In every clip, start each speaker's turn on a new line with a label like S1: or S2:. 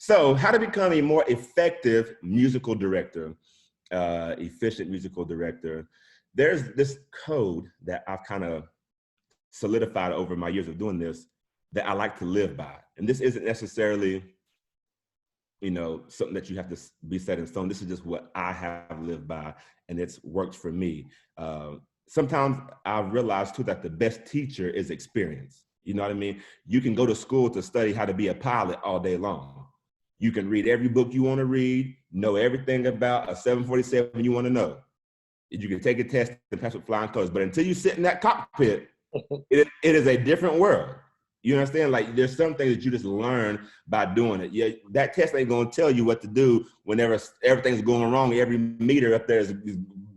S1: So how to become a more effective musical director, efficient musical director. There's this code that I've kind of solidified over my years of doing this that I like to live by. And this isn't necessarily, something that you have to be set in stone. This is just what I have lived by, and it's worked for me. Sometimes I realize too that the best teacher is experience. You know what I mean? You can go to school to study how to be a pilot all day long. You can read every book you want to read, know everything about a 747 you want to know. You can take a test and pass with flying colors, but until you sit in that cockpit, it is a different world. You understand? Like, there's some things that you just learn by doing it. Yeah, that test ain't gonna tell you what to do whenever everything's going wrong. Every meter up there is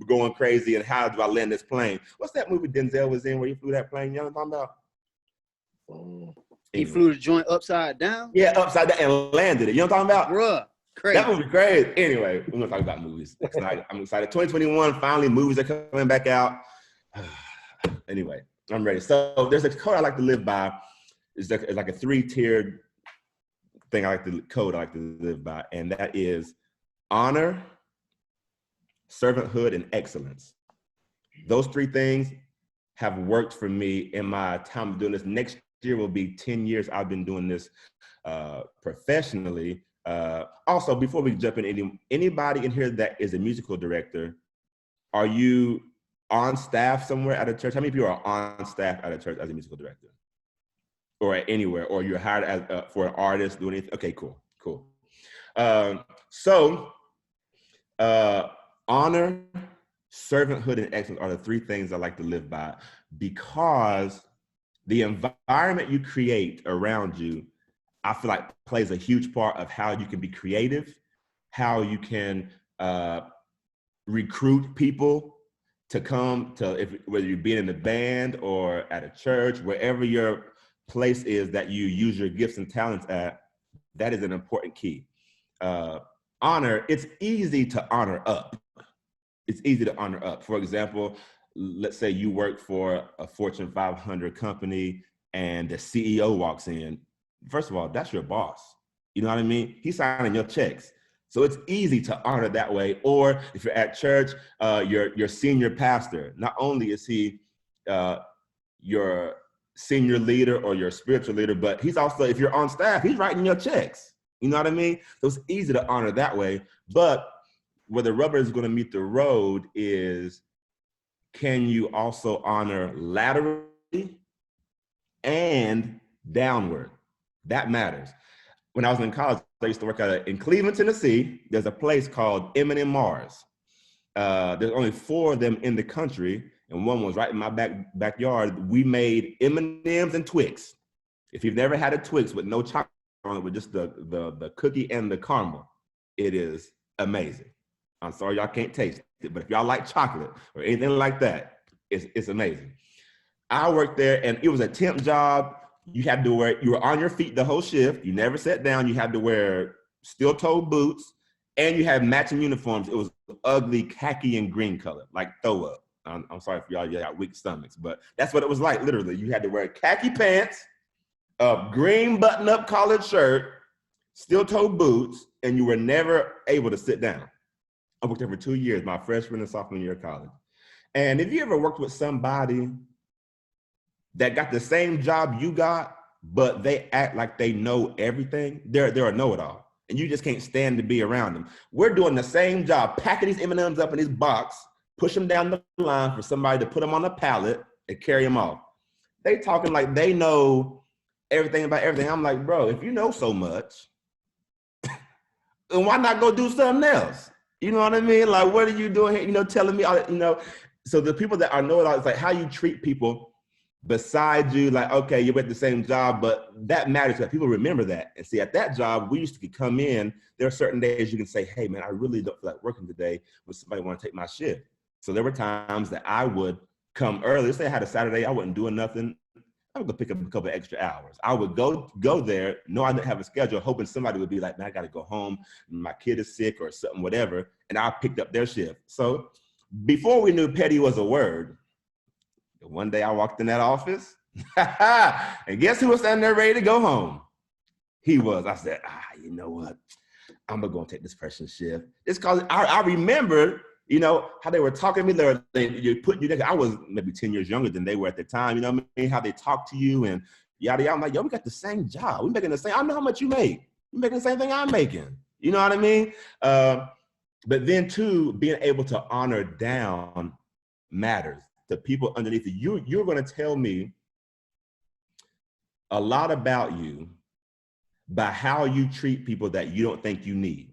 S1: going crazy. And how do I land this plane? What's that movie Denzel was in where he flew that plane? You know what I'm talking about?
S2: He flew the joint upside down?
S1: Yeah, upside down and landed it. You know what I'm talking about?
S2: Bruh, crazy.
S1: That movie crazy. Anyway, we're gonna talk about movies. I'm excited. 2021, finally, movies are coming back out. Anyway, I'm ready. So there's a code I like to live by. It's like a 3-tiered thing I like to live by, and that is honor, servanthood, and excellence. Those 3 things have worked for me in my time of doing this. Next year will be 10 years I've been doing this professionally. Also, before we jump in, anybody in here that is a musical director, are you on staff somewhere at a church? How many people are on staff at a church as a musical director? Or anywhere, or you're hired as for an artist doing anything? Okay, cool. So honor, servanthood, and excellence are the 3 things I like to live by, because the environment you create around you, I feel like plays a huge part of how you can be creative, how you can recruit people to come to, whether you're being in the band or at a church, wherever your place is that you use your gifts and talents at. That is an important key. Honor, it's easy to honor up. It's easy to honor up. For example, let's say you work for a Fortune 500 company and the CEO walks in. First of all, that's your boss. You know what I mean? He's signing your checks. So it's easy to honor that way. Or if you're at church, your senior pastor, not only is he your senior leader or your spiritual leader, but he's also, if you're on staff, he's writing your checks. You know what I mean? So it's easy to honor that way. But where the rubber is going to meet the road is, can you also honor laterally and downward? That matters. When I was in college, I used to work in Cleveland, Tennessee. There's a place called M&M Mars. There's only 4 of them in the country, and one was right in my backyard. We made M&Ms and Twix. If you've never had a Twix with no chocolate on it, with just the cookie and the caramel, it is amazing. I'm sorry y'all can't taste it, but if y'all like chocolate or anything like that, it's amazing. I worked there, and it was a temp job. You were on your feet the whole shift. You never sat down. You had to wear steel-toed boots, and you had matching uniforms. It was ugly khaki and green color, like throw up. I'm sorry for y'all got weak stomachs, but that's what it was like, literally. You had to wear khaki pants, a green button-up collared shirt, steel-toed boots, and you were never able to sit down. I worked there for 2 years, my freshman and sophomore year of college. And if you ever worked with somebody that got the same job you got, but they act like they know everything, they're a know-it-all, and you just can't stand to be around them. We're doing the same job, packing these M&Ms up in this box, push them down the line for somebody to put them on a pallet and carry them off. They talking like they know everything about everything. I'm like, bro, if you know so much, then why not go do something else? You know what I mean? Like, what are you doing here? Telling me, so the people that I know, it's like how you treat people beside you, like, okay, you're at the same job, but that matters because people remember that. And see, at that job, we used to come in, there are certain days you can say, hey man, I really don't feel like working today. Would somebody want to take my shift? So there were times that I would come early. Let's say I had a Saturday, I wasn't doing nothing. I would go pick up a couple of extra hours. I would go there, know I didn't have a schedule, hoping somebody would be like, man, I got to go home. My kid is sick or something, whatever. And I picked up their shift. So before we knew petty was a word, one day I walked in that office and guess who was standing there ready to go home? He was. I said, you know what? I'm gonna go and take this freshman shift. It's cause I remember, you know, how they were talking to me. You put you there. I was maybe 10 years younger than they were at the time. You know what I mean? How they talk to you and yada yada. I'm like, yo, we got the same job. We making the same. I know how much you make. You making the same thing I'm making. You know what I mean? But then too, being able to honor down matters. The people underneath you. You're gonna tell me a lot about you by how you treat people that you don't think you need.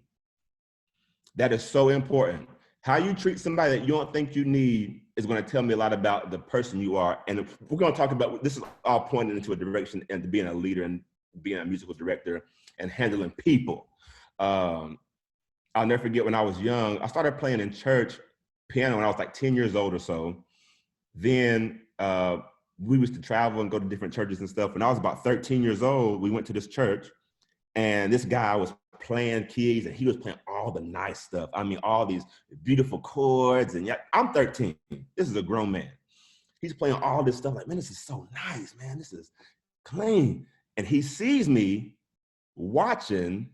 S1: That is so important. How you treat somebody that you don't think you need is going to tell me a lot about the person you are. And if we're going to talk about, this is all pointing into a direction and being a leader and being a musical director and handling people. I'll never forget when I was young, I started playing in church piano when I was like 10 years old or so. Then we used to travel and go to different churches and stuff. When I was about 13 years old, we went to this church. And this guy was playing keys and he was playing all the nice stuff. I mean, all these beautiful chords. And yeah, I'm 13. This is a grown man. He's playing all this stuff like, man, this is so nice, man. This is clean. And he sees me watching,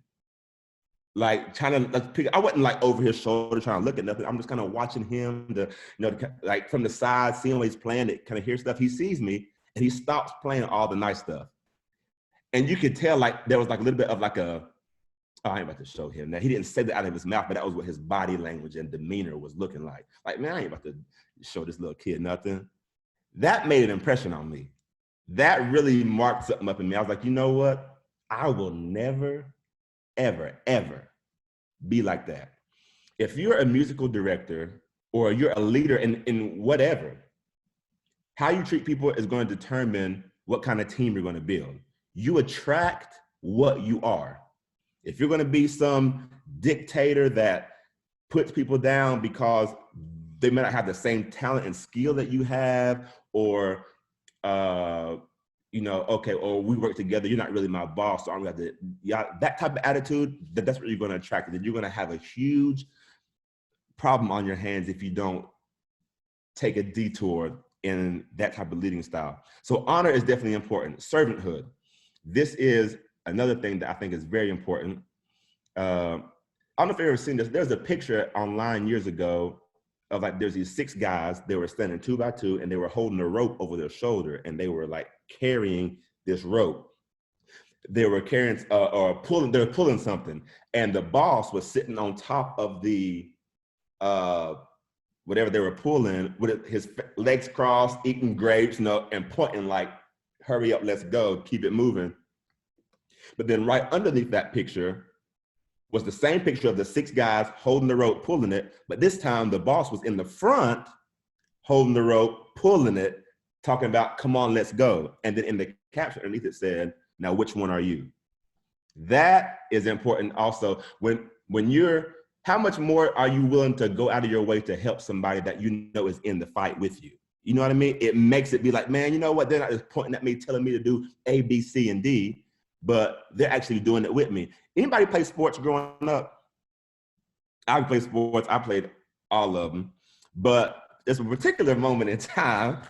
S1: like trying to pick. I wasn't like over his shoulder trying to look at nothing. I'm just kind of watching him, like from the side, seeing what he's playing, to kind of hear stuff. He sees me and he stops playing all the nice stuff. And you could tell like there was like a little bit of like I ain't about to show him that. He didn't say that out of his mouth, but that was what his body language and demeanor was looking like. Like, man, I ain't about to show this little kid nothing. That made an impression on me. That really marked something up in me. I was like, you know what? I will never, ever, ever be like that. If you're a musical director or you're a leader in whatever, how you treat people is going to determine what kind of team you're going to build. You attract what you are. If you're going to be some dictator that puts people down because they may not have the same talent and skill that you have, or okay, or we work together, you're not really my boss, so I'm going to that type of attitude, that's what you're going to attract. Then you're going to have a huge problem on your hands if you don't take a detour in that type of leading style. So honor is definitely important. Servanthood. This is another thing that I think is very important. I don't know if you've ever seen this. There's a picture online years ago of like, there's these 6 guys, they were standing 2 by 2 and they were holding a rope over their shoulder and they were like carrying this rope. They were carrying they were pulling something, and the boss was sitting on top of the whatever they were pulling with his legs crossed, eating grapes, and pointing like, hurry up, let's go, keep it moving. But then right underneath that picture was the same picture of the 6 guys holding the rope, pulling it. But this time the boss was in the front, holding the rope, pulling it, talking about, come on, let's go. And then in the caption underneath it said, now which one are you? That is important also. When you're, how much more are you willing to go out of your way to help somebody that you know is in the fight with you? You know what I mean? It makes it be like, man, you know what? They're not just pointing at me, telling me to do A, B, C, and D, but they're actually doing it with me. Anybody play sports growing up? I played sports. I played all of them. But there's a particular moment in time.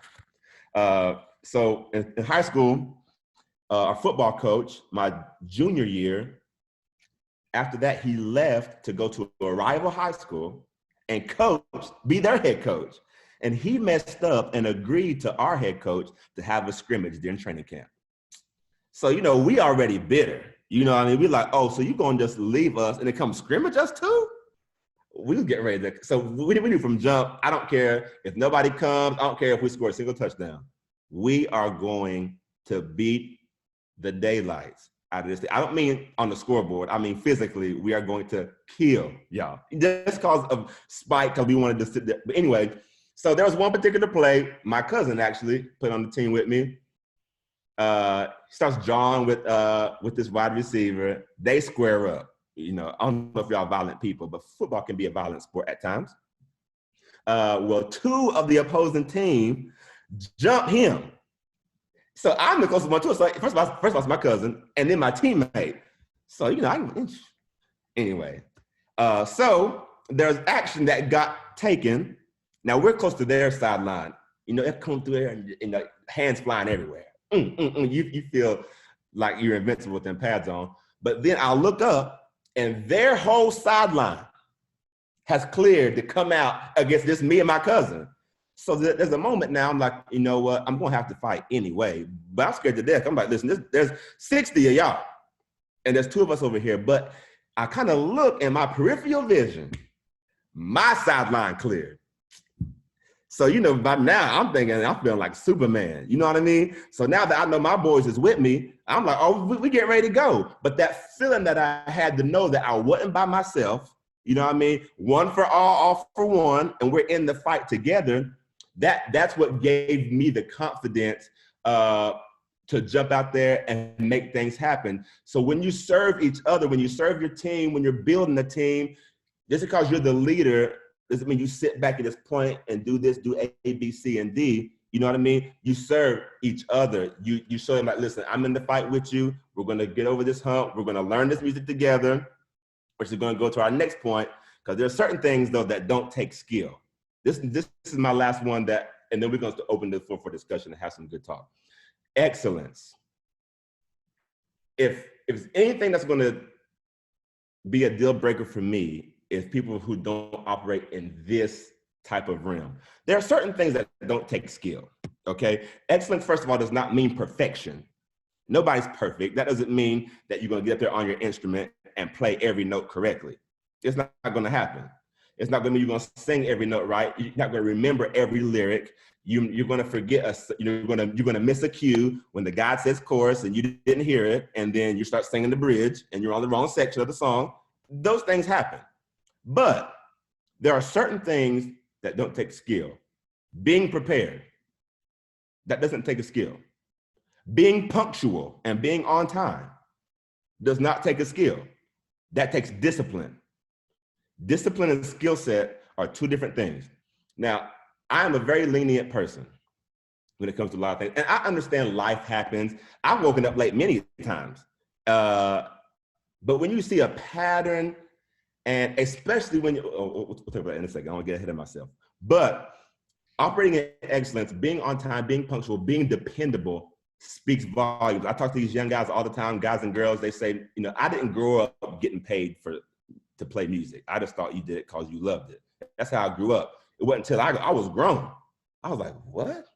S1: So in high school, our football coach, my junior year, after that, he left to go to a rival high school and be their head coach. And he messed up and agreed to our head coach to have a scrimmage during training camp. So, we already bitter. We're like, oh, so you're going to just leave us and then come scrimmage us too? We was getting ready to. So we knew from jump, I don't care if nobody comes. I don't care if we score a single touchdown. We are going to beat the daylights out of this thing. I don't mean on the scoreboard. I mean physically, we are going to kill y'all. Just because of spite, because we wanted to sit there. But anyway, so there was one particular play. My cousin actually played on the team with me. Starts drawing with this wide receiver. They square up. I don't know if y'all violent people, but football can be a violent sport at times. Well, 2 of the opposing team jump him. So I'm the closest one to it. So first of all, it's my cousin, and then my teammate. So anyway. So there's action that got taken. Now we're close to their sideline. It come through there and hands flying everywhere. You feel like you're invincible with them pads on. But then I'll look up and their whole sideline has cleared to come out against just me and my cousin. So there's a moment now, I'm like, you know what? I'm going to have to fight anyway. But I'm scared to death. I'm like, listen, there's 60 of y'all, and there's 2 of us over here. But I kind of look in my peripheral vision, my sideline cleared. So, you know, by now I'm thinking, I'm feeling like Superman. You know what I mean? So now that I know my boys is with me, I'm like, oh, we getting ready to go. But that feeling that I had to know that I wasn't by myself, you know what I mean? One for all for one, and we're in the fight together. That's what gave me the confidence to jump out there and make things happen. So when you serve each other, when you serve your team, when you're building a team, just because you're the leader doesn't mean you sit back at this point and do this, do A, B, C, and D. You know what I mean? You serve each other. You show them like, listen, I'm in the fight with you. We're gonna get over this hump. We're gonna learn this music together, which is gonna go to our next point, because there are certain things though that don't take skill. This is my last one and then we're going to open the floor for discussion and have some good talk. Excellence. If it's anything that's going to be a deal breaker for me, is people who don't operate in this type of realm. There are certain things that don't take skill, okay? Excellence, first of all, does not mean perfection. Nobody's perfect. That doesn't mean that you're going to get up there on your instrument and play every note correctly. It's not going to happen. It's not going to mean you're going to sing every note right. You're not going to remember every lyric. You're going to forget you're going to miss a cue when the guy says chorus and you didn't hear it, and then you start singing the bridge and you're on the wrong section of the song. Those things happen. But there are certain things that don't take skill. Being prepared, that doesn't take a skill. Being punctual and being on time does not take a skill. That takes discipline. Discipline and skill set are 2 different things. Now, I am a very lenient person when it comes to a lot of things. And I understand life happens. I've woken up late many times. But when you see a pattern, and especially when we'll talk about that in a second, I don't want to get ahead of myself. But operating in excellence, being on time, being punctual, being dependable speaks volumes. I talk to these young guys all the time, guys and girls, they say, you know, I didn't grow up getting paid to play music. I just thought you did it because you loved it. That's how I grew up. It wasn't until I was grown. I was like, what?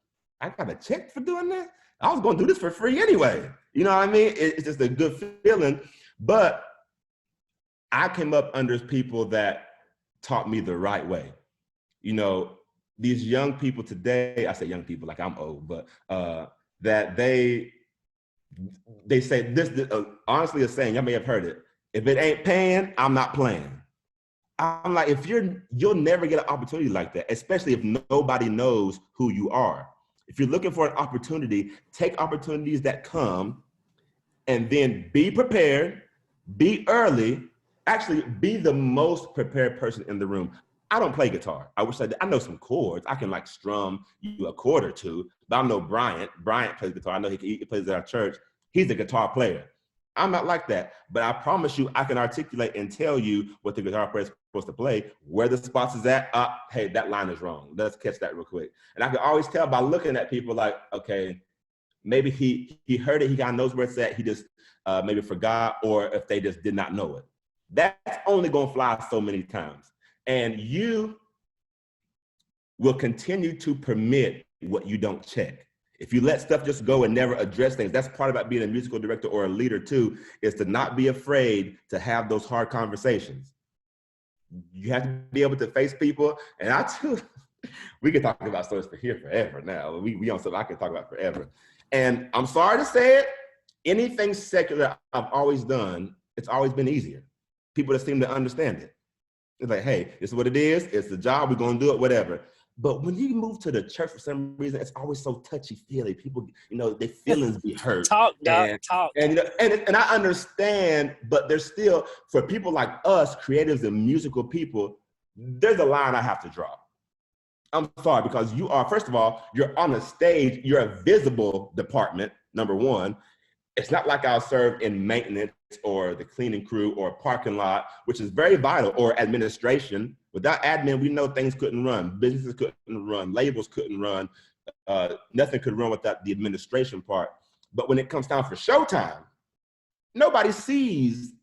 S1: I got a check for doing that? I was going to do this for free anyway. You know what I mean? It's just a good feeling. But I came up under people that taught me the right way. You know, these young people today, I say young people like I'm old, but that they say this honestly a saying, y'all may have heard it. If it ain't paying, I'm not playing. I'm like, you'll never get an opportunity like that, especially if nobody knows who you are. If you're looking for an opportunity, take opportunities that come and then be prepared, be early, actually be the most prepared person in the room. I don't play guitar. I wish I did. I know some chords. I can like strum you a chord or two, but I know Bryant. Bryant plays guitar. I know he plays at our church. He's a guitar player. I'm not like that, but I promise you I can articulate and tell you what the guitar player is supposed to play, where the spots is at. Hey, that line is wrong. Let's catch that real quick. And I can always tell by looking at people like, okay, maybe he heard it, he kind of knows where it's at, he just maybe forgot, or if they just did not know it. That's only gonna fly so many times. And you will continue to permit what you don't check. If you let stuff just go and never address things, that's part about being a musical director or a leader too, is to not be afraid to have those hard conversations. You have to be able to face people. And I too, we can talk about stories for here forever now. We on something I can talk about forever. And I'm sorry to say it, anything secular I've always done, it's always been easier. People that seem to understand it. It's like, hey, this is what it is. It's the job. We're going to do it, whatever. But when you move to the church for some reason, it's always so touchy-feely. People, you know, their feelings be hurt.
S2: Talk, Doc, talk.
S1: And, you know, and I understand, but there's still, for people like us, creatives and musical people, there's a line I have to draw. I'm sorry, because you are, first of all, you're on a stage, you're a visible department, number one. It's not like I'll serve in maintenance or the cleaning crew or parking lot, which is very vital, or administration. Without admin, we know things couldn't run. Businesses couldn't run. Labels couldn't run. Nothing could run without the administration part. But when it comes time for showtime, Nobody sees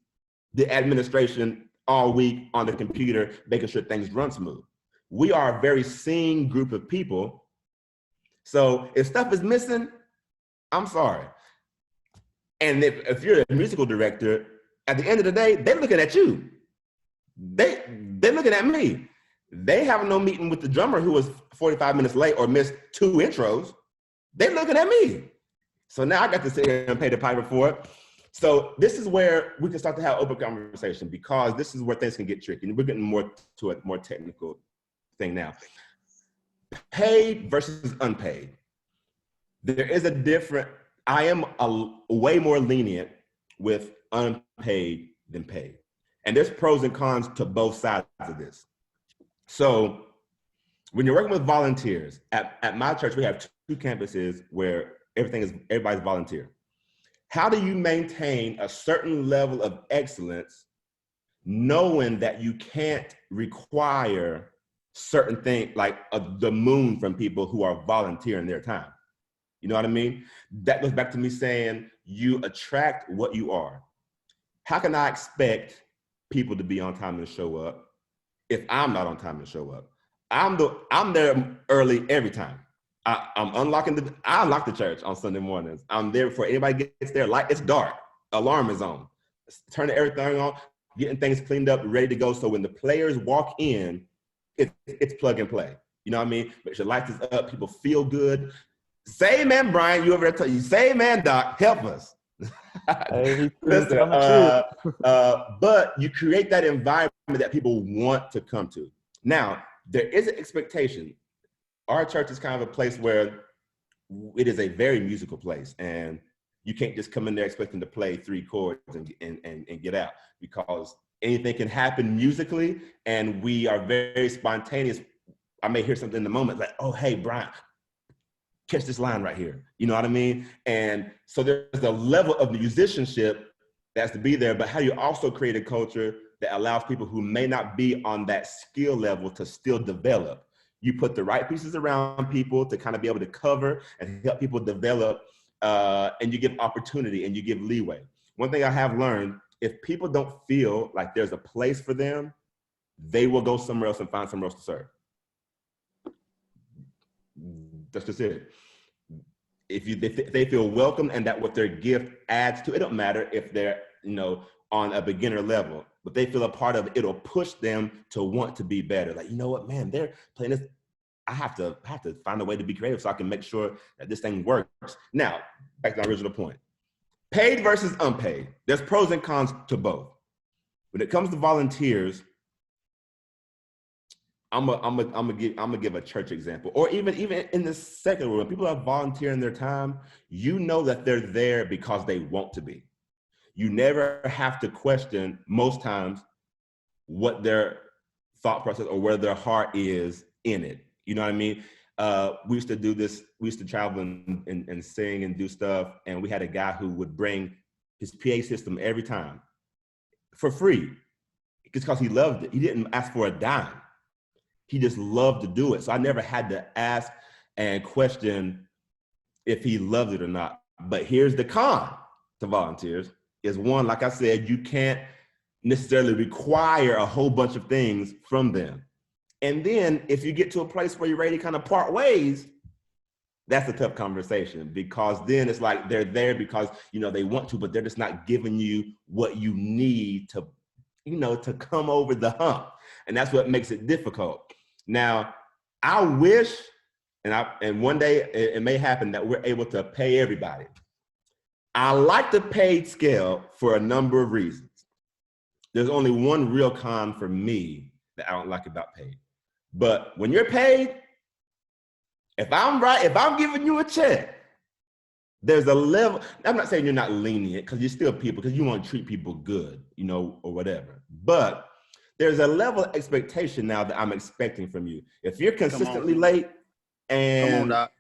S1: the administration all week on the computer, making sure things run smooth. We are a very seen group of people. So if stuff is missing, I'm sorry. And if you're a musical director, at the end of the day, they're looking at you. They're looking at me. They have no meeting with the drummer who was 45 minutes late or missed 2 intros. They're looking at me. So now I got to sit here and pay the piper for it. So this is where we can start to have open conversation, because this is where things can get tricky. And we're getting more to a more technical thing now. Paid versus unpaid. There is a different, I am way more lenient with unpaid than paid. And there's pros and cons to both sides of this. So when you're working with volunteers, at my church, we have 2 campuses where everybody's volunteer. How do you maintain a certain level of excellence knowing that you can't require certain things like the moon from people who are volunteering their time? You know what I mean? That goes back to me saying you attract what you are. How can I expect people to be on time and show up if I'm not on time and show up? I'm there early every time. I unlock the church on Sunday mornings. I'm there before anybody gets there. Like, it's dark, alarm is on, turning everything on, getting things cleaned up, ready to go. So when the players walk in, it's plug and play. You know what I mean? Make sure lights is up, people feel good. Say amen, Brian. You over there tell you, say amen, Doc, help us.
S3: Hey,
S1: Listen, but you create that environment that people want to come to. Now, there is an expectation. Our church is kind of a place where it is a very musical place, and you can't just come in there expecting to play 3 chords and get out, because anything can happen musically, and we are very spontaneous. I may hear something in the moment like, oh, hey, Brian, catch this line right here. You know what I mean? And so there's a level of musicianship that has to be there, but how do you also create a culture that allows people who may not be on that skill level to still develop? You put the right pieces around people to kind of be able to cover and help people develop, and you give opportunity and you give leeway. One thing I have learned, if people don't feel like there's a place for them, they will go somewhere else and find somewhere else to serve. That's just it. If they feel welcome and that what their gift adds to, it don't matter if they're, on a beginner level, but they feel a part of it, it'll push them to want to be better. Like, you know what, man, they're playing this. I have to find a way to be creative so I can make sure that this thing works. Now, back to my original point. Paid versus unpaid. There's pros and cons to both. When it comes to volunteers, I'm gonna give a church example, or even in the secular world, when people are volunteering their time, you know that they're there because they want to be. You never have to question, most times, what their thought process or where their heart is in it. You know what I mean? We used to do this. We used to travel and sing and do stuff, and we had a guy who would bring his PA system every time for free, just because he loved it. He didn't ask for a dime. He just loved to do it. So I never had to ask and question if he loved it or not. But here's the con to volunteers is, one, like I said, you can't necessarily require a whole bunch of things from them. And then if you get to a place where you're ready to kind of part ways, that's a tough conversation, because then it's like they're there because, they want to, but they're just not giving you what you need to, to come over the hump. And that's what makes it difficult. Now, I wish, and one day it may happen that we're able to pay everybody. I like the paid scale for a number of reasons. There's only one real con for me that I don't like about paid. But when you're paid, if I'm giving you a check, there's a level. I'm not saying you're not lenient, because you're still people, because you want to treat people good, or whatever. But there's a level of expectation now that I'm expecting from you. If you're consistently late, and
S2: come on, Doc.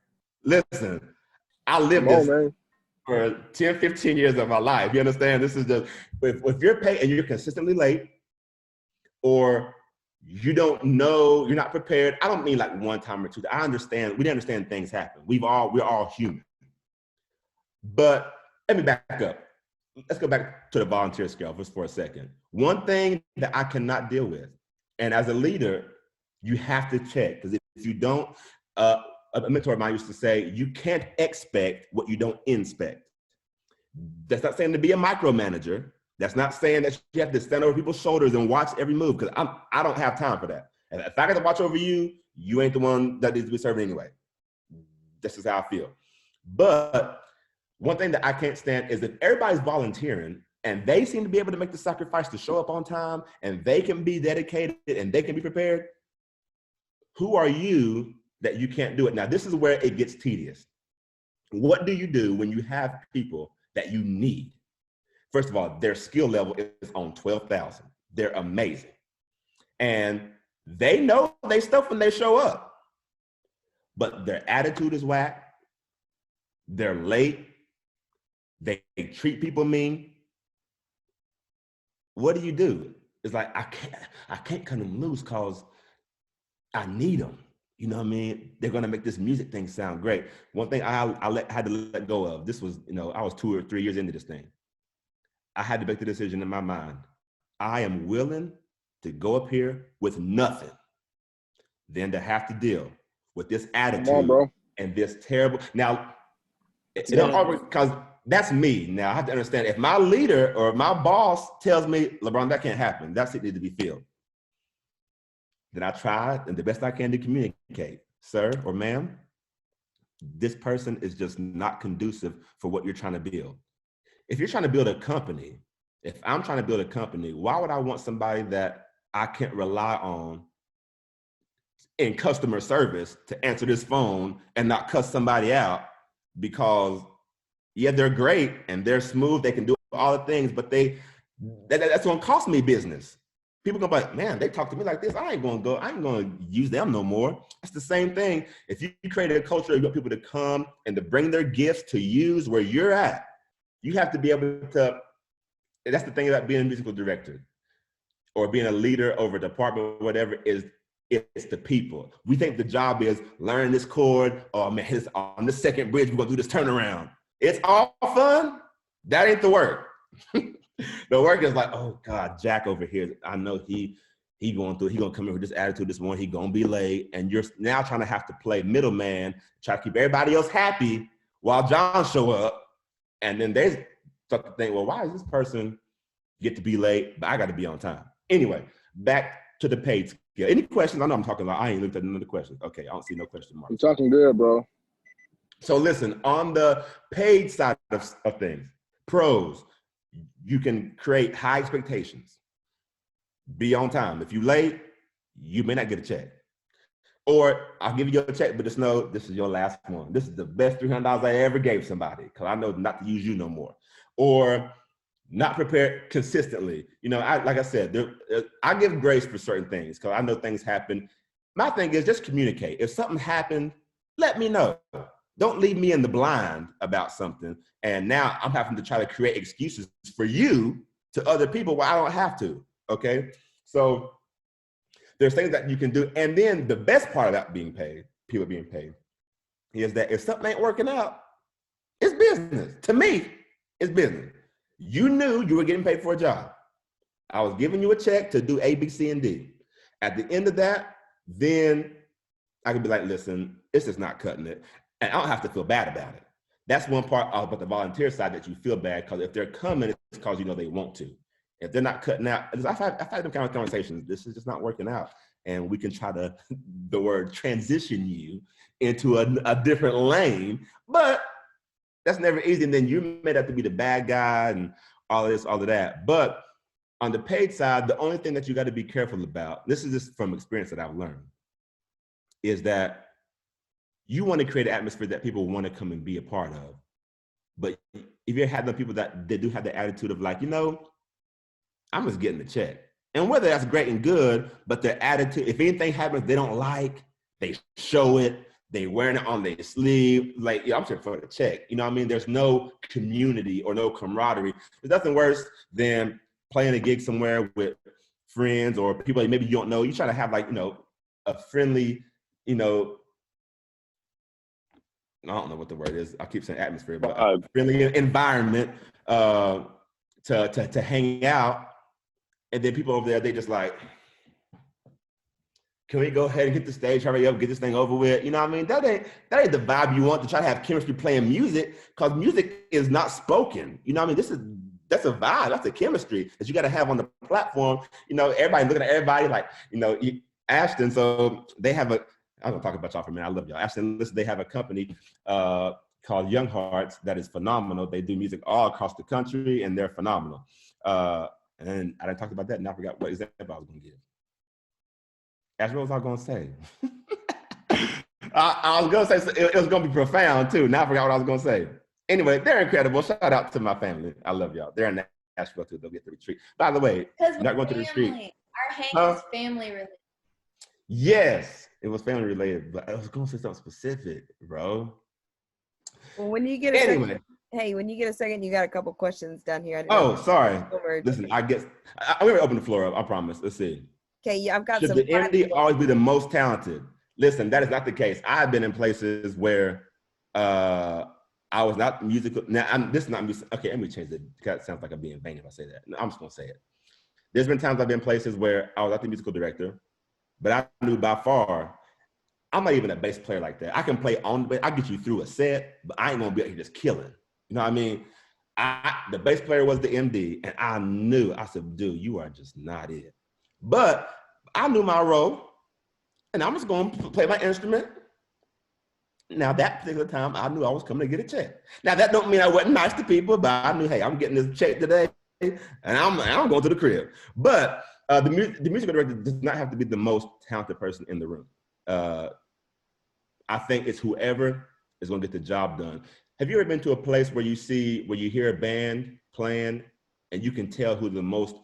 S1: Listen, I lived this for 10, 15 years of my life. You understand? This is just, if you're paid and you're consistently late, or you don't know, you're not prepared. I don't mean like one time or two. I understand. We understand things happen. We're all human. But let me back up. let's go back to the volunteer scale just for a second. One thing that I cannot deal with, and as a leader, you have to check, because if you don't, a mentor of mine used to say, you can't expect what you don't inspect. That's not saying to be a micromanager. That's not saying that you have to stand over people's shoulders and watch every move, because I don't have time for that. And if I got to watch over you, you ain't the one that needs to be serving anyway. This is how I feel. But one thing that I can't stand is if everybody's volunteering and they seem to be able to make the sacrifice to show up on time and they can be dedicated and they can be prepared, who are you that you can't do it? Now, this is where it gets tedious. What do you do when you have people that you need? First of all, their skill level is on 12,000. They're amazing. And they know they stuff when they show up, but their attitude is whack. They're late. They treat people mean. What do? It's like, I can't cut them loose because I need them. You know what I mean? They're going to make this music thing sound great. One thing I had to let go of, this was, I was 2 or 3 years into this thing. I had to make the decision in my mind. I am willing to go up here with nothing than to have to deal with this attitude and this terrible. Now, it don't always, because that's me. Now, I have to understand, if my leader or my boss tells me, LeBron, that can't happen, that's it, need to be filled. Then I try and the best I can to communicate. Sir or ma'am, this person is just not conducive for what you're trying to build. If you're trying to build a company, if I'm trying to build a company, why would I want somebody that I can't rely on in customer service to answer this phone and not cuss somebody out? Because yeah, they're great and they're smooth, they can do all the things, but that's gonna cost me business. People gonna be like, man, they talk to me like this, I ain't gonna use them no more. That's the same thing. If you create a culture, you want people to come and to bring their gifts to use where you're at, you have to be able to, that's the thing about being a musical director or being a leader over a department, whatever, is it's the people. We think the job is learn this chord, oh man, it's on the second bridge, we're gonna do this turnaround. It's all fun. That ain't the work. The work is like, oh God, Jack over here, I know he gonna come in with this attitude this morning, he gonna be late, and you're now trying to have to play middleman, try to keep everybody else happy while John show up, and then they start to think, well, why does this person get to be late, but I got to be on time? Anyway, back to the paid scale. Any questions? I know I'm talking about, I ain't looked at none of the questions. Okay, I don't see no question marks.
S3: You're talking good, bro.
S1: So listen, on the paid side of things, pros, you can create high expectations. Be on time. If you're late, you may not get a check. Or I'll give you a check, but just know this is your last one. This is the best $300 I ever gave somebody, because I know not to use you no more. Or not prepared consistently. Like I said, I give grace for certain things because I know things happen. My thing is just communicate. If something happened, let me know. Don't leave me in the blind about something. And now I'm having to try to create excuses for you to other people where I don't have to, okay? So there's things that you can do. And then the best part about people being paid, is that if something ain't working out, it's business. To me, it's business. You knew you were getting paid for a job. I was giving you a check to do A, B, C, and D. At the end of that, then I could be like, listen, it's just not cutting it. And I don't have to feel bad about it. That's one part about the volunteer side that you feel bad, because if they're coming, it's because they want to. If they're not cutting out, I've had them kind of conversations, this is just not working out. And we can try to, the word transition you into a different lane, but that's never easy. And then you made out to be the bad guy and all of this, all of that. But on the paid side, the only thing that you got to be careful about, this is just from experience that I've learned, is that you want to create an atmosphere that people want to come and be a part of. But if you have the people that they do have the attitude of like, I'm just getting the check. And whether that's great and good, but their attitude, if anything happens they don't like, they show it, they wearing it on their sleeve, like, I'm here for the check. You know what I mean? There's no community or no camaraderie. There's nothing worse than playing a gig somewhere with friends or people that maybe you don't know. You try to have like, a friendly, I don't know what the word is. I keep saying atmosphere, but a friendly environment to hang out, and then people over there, they just like, can we go ahead and hit the stage, hurry up, get this thing over with? You know what I mean? That ain't the vibe you want to try to have chemistry playing music, because music is not spoken. You know what I mean? That's a vibe, that's a chemistry that you got to have on the platform. You know, everybody looking at everybody like, you know, Ashton. So they have I'm gonna talk about y'all for a minute. I love y'all. Ashton, listen, they have a company called Young Hearts that is phenomenal. They do music all across the country, and they're phenomenal. And I talked about that, and I forgot what example I was gonna give. Ashton, what was I gonna say? I was gonna say it was gonna be profound too. Now I forgot what I was gonna say. Anyway, they're incredible. Shout out to my family. I love y'all. They're in Nashville too. They'll get the retreat. By the way, not going to the retreat.
S3: Our hang is family related.
S1: Yes, it was family related, but I was going to say something specific, bro.
S4: Well, when you get a second, when you get a second, you got a couple questions down here.
S1: Sorry. Listen, I'm going to open the floor up. I promise. Let's see.
S4: Okay, yeah, I've got
S1: Should the MD always be the most talented? Listen, that is not the case. I've been in places where I was not musical. Now, this is not music. Okay, let me change it. That sounds like I'm being vain if I say that. No, I'm just going to say it. There's been times I've been in places where I was not the musical director, but I knew by far, I'm not even a bass player like that. I can play on the bass. I'll get you through a set, but I ain't going to be out here just killing. You know what I mean? The bass player was the MD, and I said, dude, you are just not it. But I knew my role, and I'm just going to play my instrument. Now, that particular time, I knew I was coming to get a check. Now, that don't mean I wasn't nice to people, but I knew, hey, I'm getting this check today, and I'm going to the crib. But the musical director does not have to be the most talented person in the room. I think it's whoever is going to get the job done. Have you ever been to a place where you hear a band playing, and you can tell who the most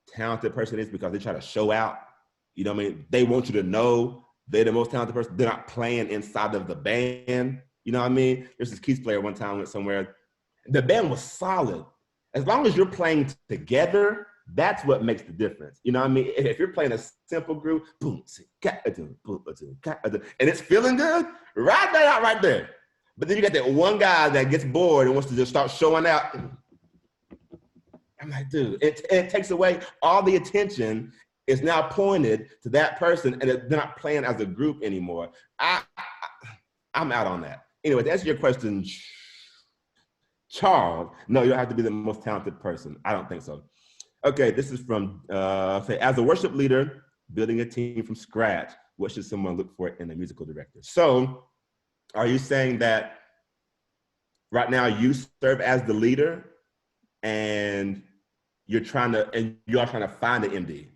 S1: talented person is because they try to show out? You know what I mean? They want you to know they're the most talented person. They're not playing inside of the band. You know what I mean? There's this keys player one time went somewhere. The band was solid. As long as you're playing together, that's what makes the difference. You know what I mean? If you're playing a simple groove, boom, and it's feeling good, ride that out right there. But then you got that one guy that gets bored and wants to just start showing out. I'm like, dude, it takes away all the attention. Is now pointed to that person, and they're not playing as a group anymore. I'm out on that. Anyway, to answer your question, Charles, no, you don't have to be the most talented person. I don't think so. Okay, this is from, as a worship leader, building a team from scratch, what should someone look for in a musical director? So, are you saying that right now you serve as the leader, and you are trying to find the MD?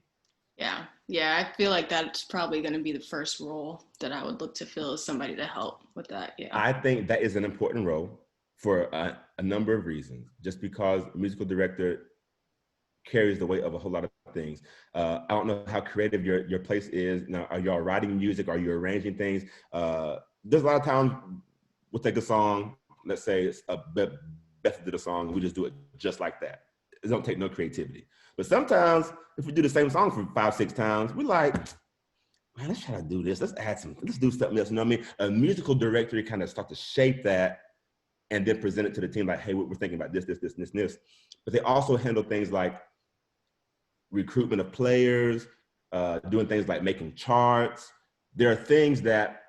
S3: Yeah, I feel like that's probably going to be the first role that I would look to fill, as somebody to help with that. Yeah,
S1: I think that is an important role for a number of reasons. Just because a musical director carries the weight of a whole lot of things. I don't know how creative your place is. Now, are y'all writing music? Are you arranging things? There's a lot of times we'll take a song, let's say it's Beth did a song, we just do it just like that. It don't take no creativity. But sometimes if we do the same song for 5-6 times, we're like, man, let's try to do this. Let's do something else. You know what I mean? A musical director kind of start to shape that and then present it to the team like, hey, we're thinking about this. But they also handle things like recruitment of players, doing things like making charts. There are things that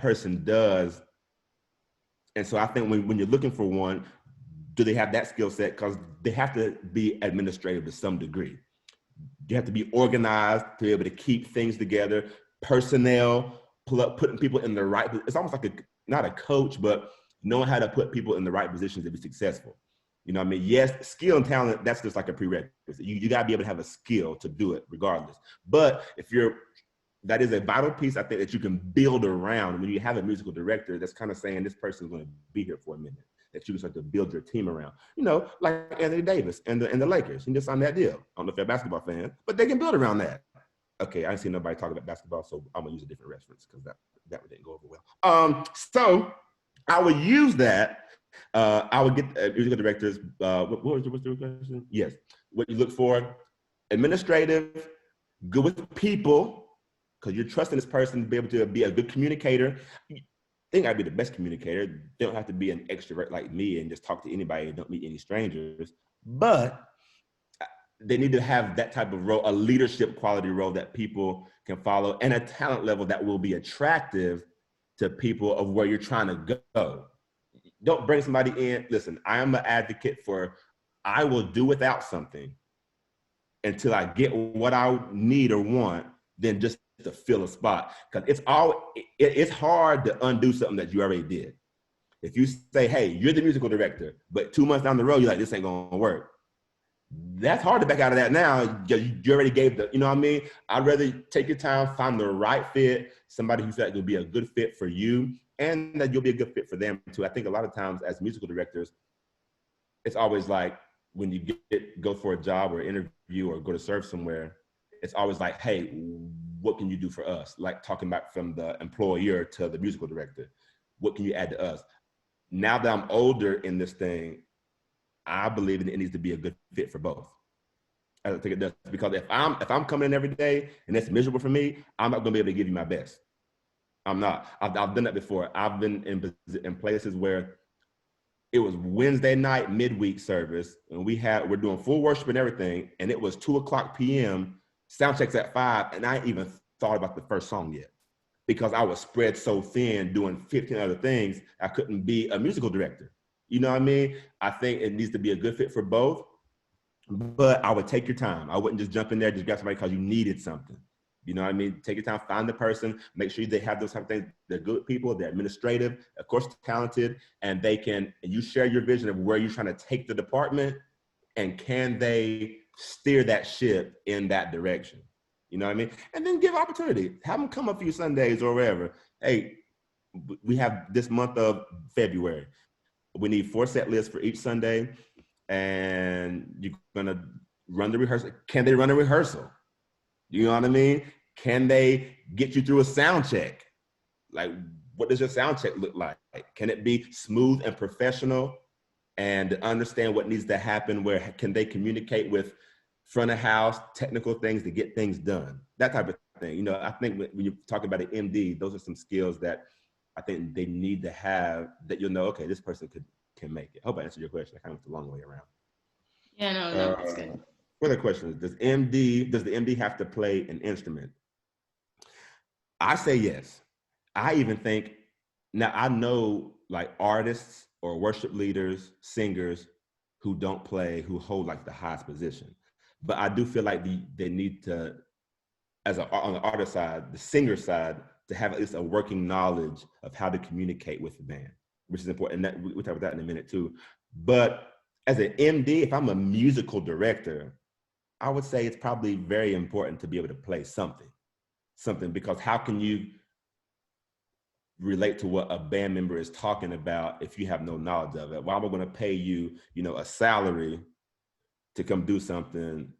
S1: person does. And so I think when you're looking for one, do they have that skill set? Because they have to be administrative to some degree. You have to be organized to be able to keep things together, personnel, putting people in the right, it's almost like not a coach, but knowing how to put people in the right positions to be successful. You know what I mean? Yes, skill and talent, that's just like a prerequisite. You got to be able to have a skill to do it regardless. But that is a vital piece, I think, that you can build around. When you have a musical director, that's kind of saying this person is going to be here for a minute, that you can start to build your team around. You know, like Anthony Davis and the Lakers. He just signed that deal. I don't know if they're a basketball fan, but they can build around that. Okay, I didn't see nobody talking about basketball, so I'm going to use a different reference because that didn't go over well. So I would use that. I would get musical directors. What's the question? Yes. What you look for: administrative, good with people, because you're trusting this person to be able to be a good communicator. They gotta be the best communicator. They don't have to be an extrovert like me and just talk to anybody and don't meet any strangers. But they need to have that type of role, a leadership quality role that people can follow, and a talent level that will be attractive to people of where you're trying to go. Don't bring somebody in. Listen, I am an advocate for, I will do without something until I get what I need or want, then just to fill a spot. Because it's hard to undo something that you already did. If you say, hey, you're the musical director, but 2 months down the road, you're like, this ain't gonna work. That's hard to back out of that now. You already gave the, you know what I mean? I'd rather take your time, find the right fit, somebody who said will be a good fit for you, and that you'll be a good fit for them too. I think a lot of times as musical directors, it's always like when you go for a job or interview or go to serve somewhere, it's always like, hey, what can you do for us? Like talking back from the employer to the musical director. What can you add to us? Now that I'm older in this thing, I believe it needs to be a good fit for both. I think it does, because if I'm coming in every day and it's miserable for me, I'm not gonna be able to give you my best. I'm not. I've done that before. I've been in places where it was Wednesday night midweek service, and we're doing full worship and everything, and it was 2:00 p.m. Sound checks at 5, and I ain't even thought about the first song yet, because I was spread so thin doing 15 other things, I couldn't be a musical director. You know what I mean? I think it needs to be a good fit for both, but I would take your time. I wouldn't just jump in there, just grab somebody because you needed something. You know what I mean? Take your time, find the person, make sure they have those type of things. They're good people, they're administrative, of course, talented, and you share your vision of where you're trying to take the department, and can they steer that ship in that direction? You know what I mean? And then give opportunity. Have them come up for you Sundays or wherever. Hey, we have this month of February. We need 4 set lists for each Sunday, and you're gonna run the rehearsal. Can they run a rehearsal? You know what I mean? Can they get you through a sound check? Like, what does your sound check look like? Can it be smooth and professional, and understand what needs to happen? Where can they communicate with front of house, technical things to get things done? That type of thing. You know, I think when you talk about an MD, those are some skills that I think they need to have, that you'll know, okay, this person can make it. I hope I answered your question. I kind of went the long way around.
S3: Yeah, no, that's good.
S1: Further questions. Does the MD have to play an instrument? I say yes. I even think, now I know like artists or worship leaders, singers who don't play, who hold like the highest position. But I do feel like they need to, on the artist side, the singer side, to have at least a working knowledge of how to communicate with the band, which is important. And we'll talk about that in a minute too. But as an MD, if I'm a musical director, I would say it's probably very important to be able to play something, because how can you relate to what a band member is talking about if you have no knowledge of it? Why am I going to pay you, a salary to come do something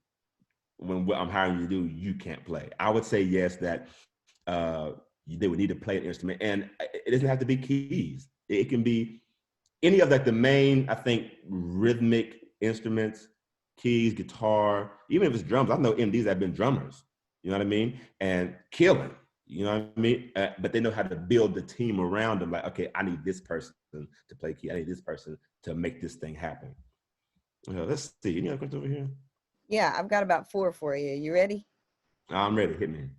S1: when what I'm hiring you to do, you can't play? I would say yes, that they would need to play an instrument, and it doesn't have to be keys. It can be any of like the main, I think, rhythmic instruments, keys, guitar, even if it's drums. I know MDs that have been drummers, you know what I mean? And killing, you know what I mean? But they know how to build the team around them. Like, okay, I need this person to play key. I need this person to make this thing happen. Let's see, any other questions over here?
S4: Yeah, I've got about 4 for you. You ready?
S1: I'm ready, hit me.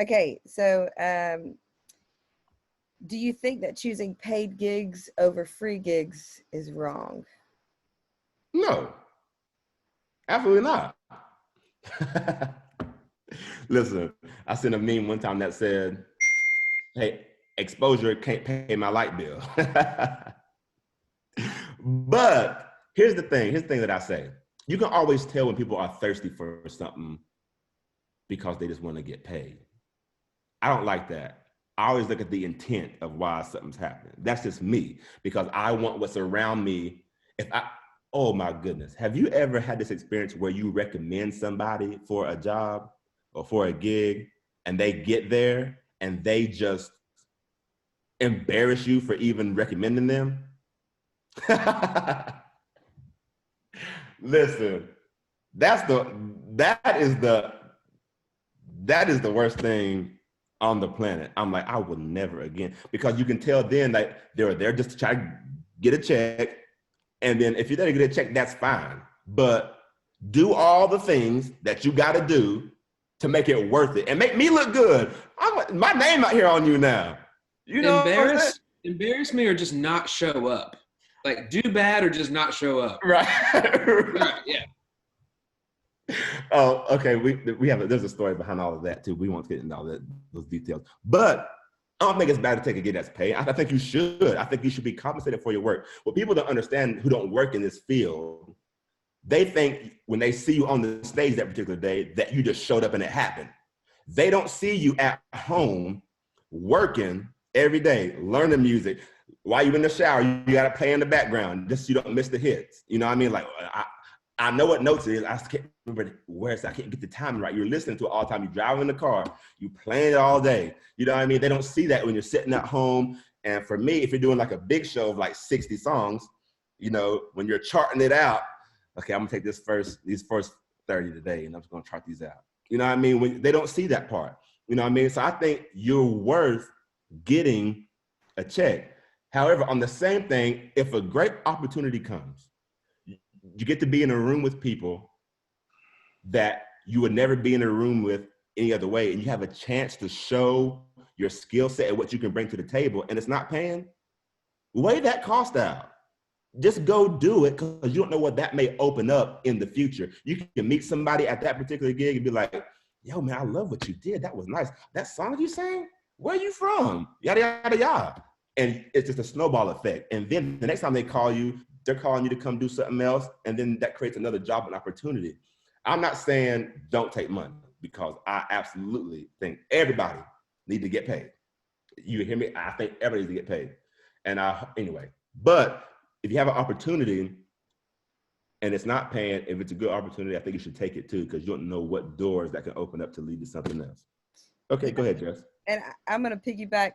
S4: Okay, so do you think that choosing paid gigs over free gigs is wrong?
S1: No, absolutely not. Listen, I sent a meme one time that said, hey, exposure can't pay my light bill. But here's the thing that I say. You can always tell when people are thirsty for something because they just want to get paid. I don't like that. I always look at the intent of why something's happening. That's just me, because I want what's around me. Oh my goodness. Have you ever had this experience where you recommend somebody for a job or for a gig, and they get there and they just embarrass you for even recommending them? Listen, that is the worst thing on the planet. I'm like, I will never again, because you can tell then that they're there just to try to get a check. And then if you're there to get a check, that's fine. But do all the things that you got to do to make it worth it and make me look good. My name out here on you now. You know,
S5: embarrass me or just not show up. Like do bad or just not show up.
S1: Right.
S5: Right. Yeah.
S1: Oh, okay. There's a story behind all of that too. We won't get into all those details, but I don't think it's bad to take a gig that's paid. I think you should. I think you should be compensated for your work. What people don't understand who don't work in this field, they think when they see you on the stage that particular day that you just showed up and it happened. They don't see you at home working every day, learning music. While you're in the shower, you got to play in the background just so you don't miss the hits. You know what I mean? Like, I know what notes it is. I can't remember I can't get the timing right. You're listening to it all the time. You're driving in the car. You playing it all day. You know what I mean? They don't see that when you're sitting at home. And for me, if you're doing like a big show of like 60 songs, you know, when you're charting it out, okay, I'm gonna take these first 30 today, and I'm just gonna chart these out. You know what I mean? When they don't see that part. You know what I mean? So I think you're worth getting a check. However, on the same thing, if a great opportunity comes, you get to be in a room with people that you would never be in a room with any other way, and you have a chance to show your skill set and what you can bring to the table, and it's not paying, weigh that cost out. Just go do it, because you don't know what that may open up in the future. You can meet somebody at that particular gig and be like, yo, man, I love what you did. That was nice. That song you sang, where are you from? Yada, yada, yada. And it's just a snowball effect. And then the next time they call you, they're calling you to come do something else. And then that creates another job and opportunity. I'm not saying don't take money, because I absolutely think everybody needs to get paid. You hear me? I think everybody needs to get paid. And anyway, but if you have an opportunity and it's not paying, if it's a good opportunity, I think you should take it too, because you don't know what doors that can open up to lead to something else. Okay, go ahead, Jess.
S4: And I'm going to piggyback.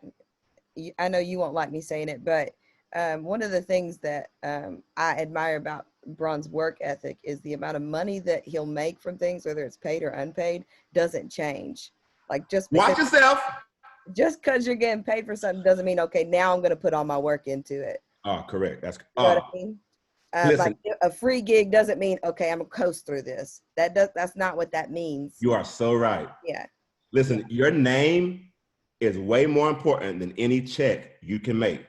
S4: I know you won't like me saying it, but one of the things that I admire about Bron's work ethic is the amount of money that he'll make from things, whether it's paid or unpaid, doesn't change. Like
S1: watch yourself.
S4: Just because you're getting paid for something doesn't mean, okay, now I'm going to put all my work into it.
S1: Oh, correct. That's
S4: you know what I mean? Like a free gig doesn't mean, okay, I'm gonna coast through this. That's not what that means.
S1: You are so right.
S4: Yeah.
S1: Listen, your name is way more important than any check you can make.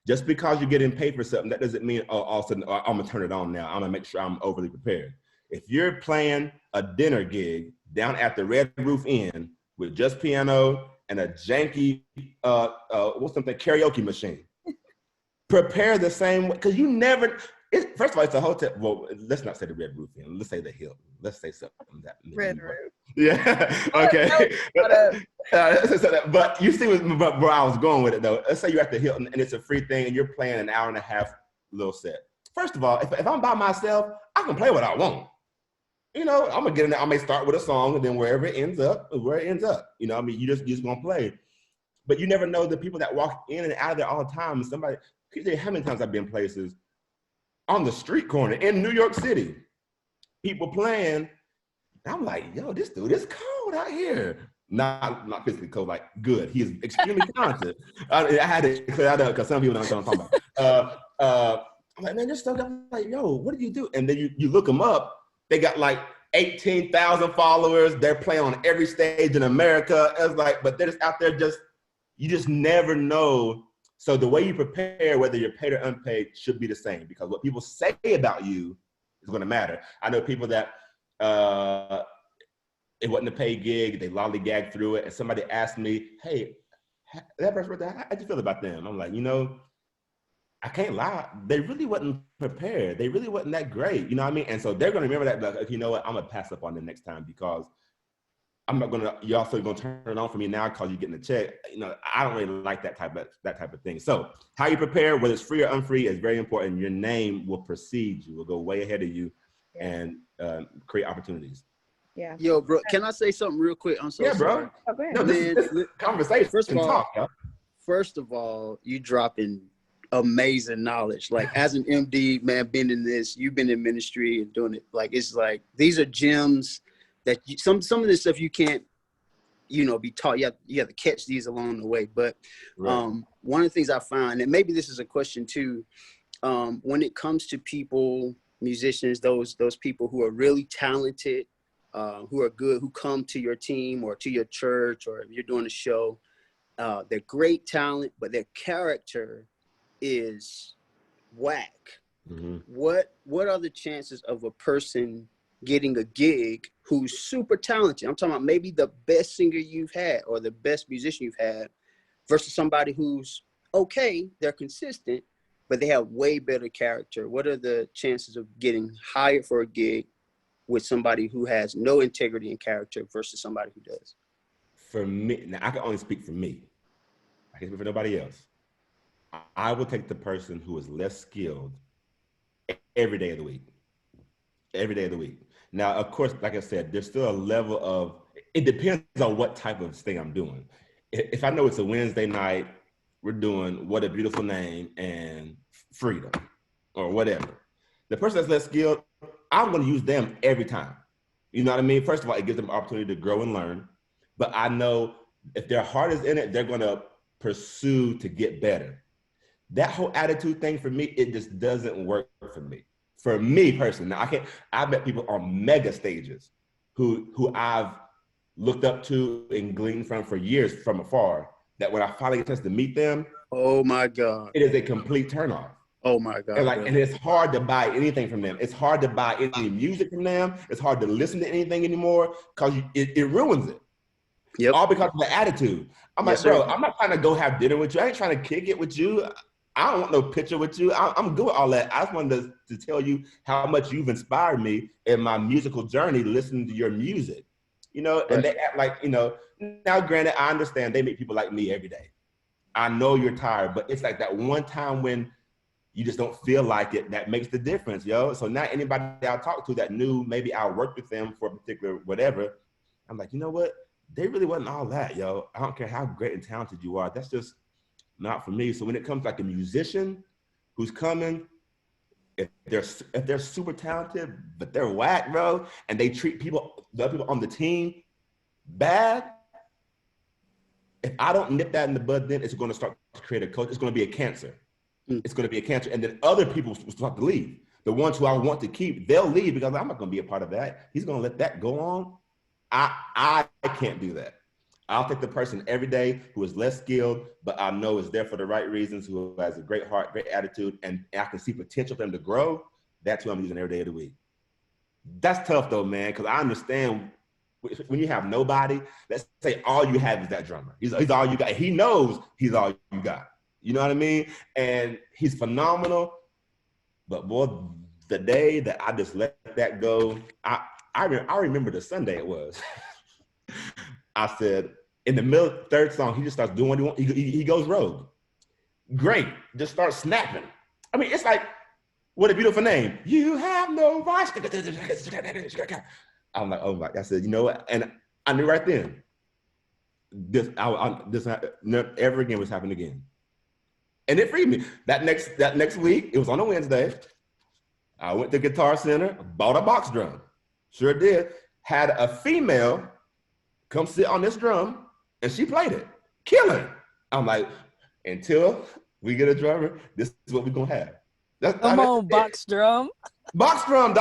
S1: Just because you're getting paid for something, that doesn't mean, oh, all of a sudden, I'm gonna turn it on now. I'm gonna make sure I'm overly prepared. If you're playing a dinner gig down at the Red Roof Inn with just piano and a janky, karaoke machine, prepare the same way, because you never, first of all, it's a hotel. Well, let's not say the Red Roof Inn. Let's say the Hilton. Let's say something that.
S4: Red Roof.
S1: Yeah. Okay. But you see where I was going with it, though. Let's say you're at the Hilton and it's a free thing and you're playing an hour and a half little set. First of all, if I'm by myself, I can play what I want. You know, I'm gonna get in there. I may start with a song and then where it ends up. You know, I mean, you just gonna play. But you never know the people that walk in and out of there all the time. Somebody. Can you tell you how many times I've been places on the street corner in New York City, people playing, I'm like, yo, this dude is cold out here. Not physically cold, like good. He is extremely talented. I had to clear that up because some people don't know what I'm talking about. I'm like, man, this stuff, I'm like, yo, what did you do? And then you look them up, they got like 18,000 followers. They're playing on every stage in America. It's like, but they're just out there you just never know. So the way you prepare, whether you're paid or unpaid, should be the same, because what people say about you is going to matter. I know people that it wasn't a paid gig, they lollygag through it, and somebody asked me, hey, that person, how'd you feel about them? I'm like, you know, I can't lie, they really wasn't prepared. They really wasn't that great, you know what I mean? And so they're going to remember that, like, okay, you know what, I'm going to pass up on the next time, because I'm not gonna. You also gonna turn it on for me now because you're getting a check. You know, I don't really like that type of thing. So, how you prepare, whether it's free or unfree, is very important. Your name will precede you. Will go way ahead of you, and create opportunities.
S4: Yeah.
S2: Yo, bro, can I say something real quick? I'm so sorry.
S1: Bro.
S4: Oh, go ahead.
S1: No, this conversation.
S2: First of all, you dropping amazing knowledge. Like, as an MD, man, been in this, you've been in ministry and doing it. Like, it's like these are gems. That some of this stuff you can't, you know, be taught. You have to catch these along the way. But one of the things I find, and maybe this is a question too, when it comes to people musicians, those people who are really talented, who are good, who come to your team or to your church, or if you're doing a show, they're great talent, but their character is whack.
S1: Mm-hmm.
S2: What are the chances of a person getting a gig who's super talented? I'm talking about maybe the best singer you've had or the best musician you've had, versus somebody who's okay, they're consistent, but they have way better character. What are the chances of getting hired for a gig with somebody who has no integrity and character versus somebody who does?
S1: For me, now I can only speak for me. I can't speak for nobody else. I will take the person who is less skilled every day of the week. Every day of the week. Now, of course, like I said, there's still a level of, it depends on what type of thing I'm doing. If I know it's a Wednesday night, we're doing What a Beautiful Name and Freedom or whatever. The person that's less skilled, I'm going to use them every time. You know what I mean? First of all, it gives them an opportunity to grow and learn. But I know if their heart is in it, they're going to pursue to get better. That whole attitude thing for me, it just doesn't work for me. For me personally, now I've met people on mega stages who I've looked up to and gleaned from for years from afar, that when I finally get a chance to meet them,
S2: oh my God,
S1: it is a complete turnoff.
S2: Oh my God.
S1: And it's hard to buy anything from them. It's hard to buy any music from them. It's hard to listen to anything anymore because it ruins it.
S2: Yep.
S1: All because of the attitude. I'm
S2: Yes,
S1: like, bro,
S2: sir.
S1: I'm not trying to go have dinner with you. I ain't trying to kick it with you. I don't want no picture with you. I'm good with all that. I just wanted to tell you how much you've inspired me in my musical journey, listening to your music. You know, and they act like, you know, now granted, I understand they meet people like me every day. I know you're tired, but it's like that one time when you just don't feel like it, that makes the difference, yo. So now anybody I talk to that knew maybe I worked with them for a particular whatever, I'm like, you know what? They really wasn't all that, yo. I don't care how great and talented you are. That's just not for me. So when it comes like a musician who's coming, if they're super talented, but they're whack, bro, and they treat the other people on the team bad, if I don't nip that in the bud, then it's going to start to create a culture. It's going to be a cancer. It's going to be a cancer. And then other people will start to leave. The ones who I want to keep, they'll leave because I'm not going to be a part of that. He's going to let that go on. I can't do that. I'll take the person every day who is less skilled, but I know is there for the right reasons, who has a great heart, great attitude, and I can see potential for them to grow. That's who I'm using every day of the week. That's tough though, man, because I understand when you have nobody, let's say all you have is that drummer. He's all you got. He knows he's all you got. You know what I mean? And he's phenomenal. But boy, the day that I just let that go, I remember the Sunday it was. I said, in the middle of the third song, he just starts doing what he wants. He goes rogue. Great. Just starts snapping. I mean, it's like, what a beautiful name. You have no voice. I'm like, oh my, I said, you know what? And I knew right then, this never again was happening again. And it freed me. That next week, it was on a Wednesday. I went to Guitar Center, bought a box drum. Sure did. Had a female come sit on this drum, and she played it. Killing. I'm like, until we get a drummer, this is what we're gonna have.
S6: Come on, box drum.
S1: Box drum.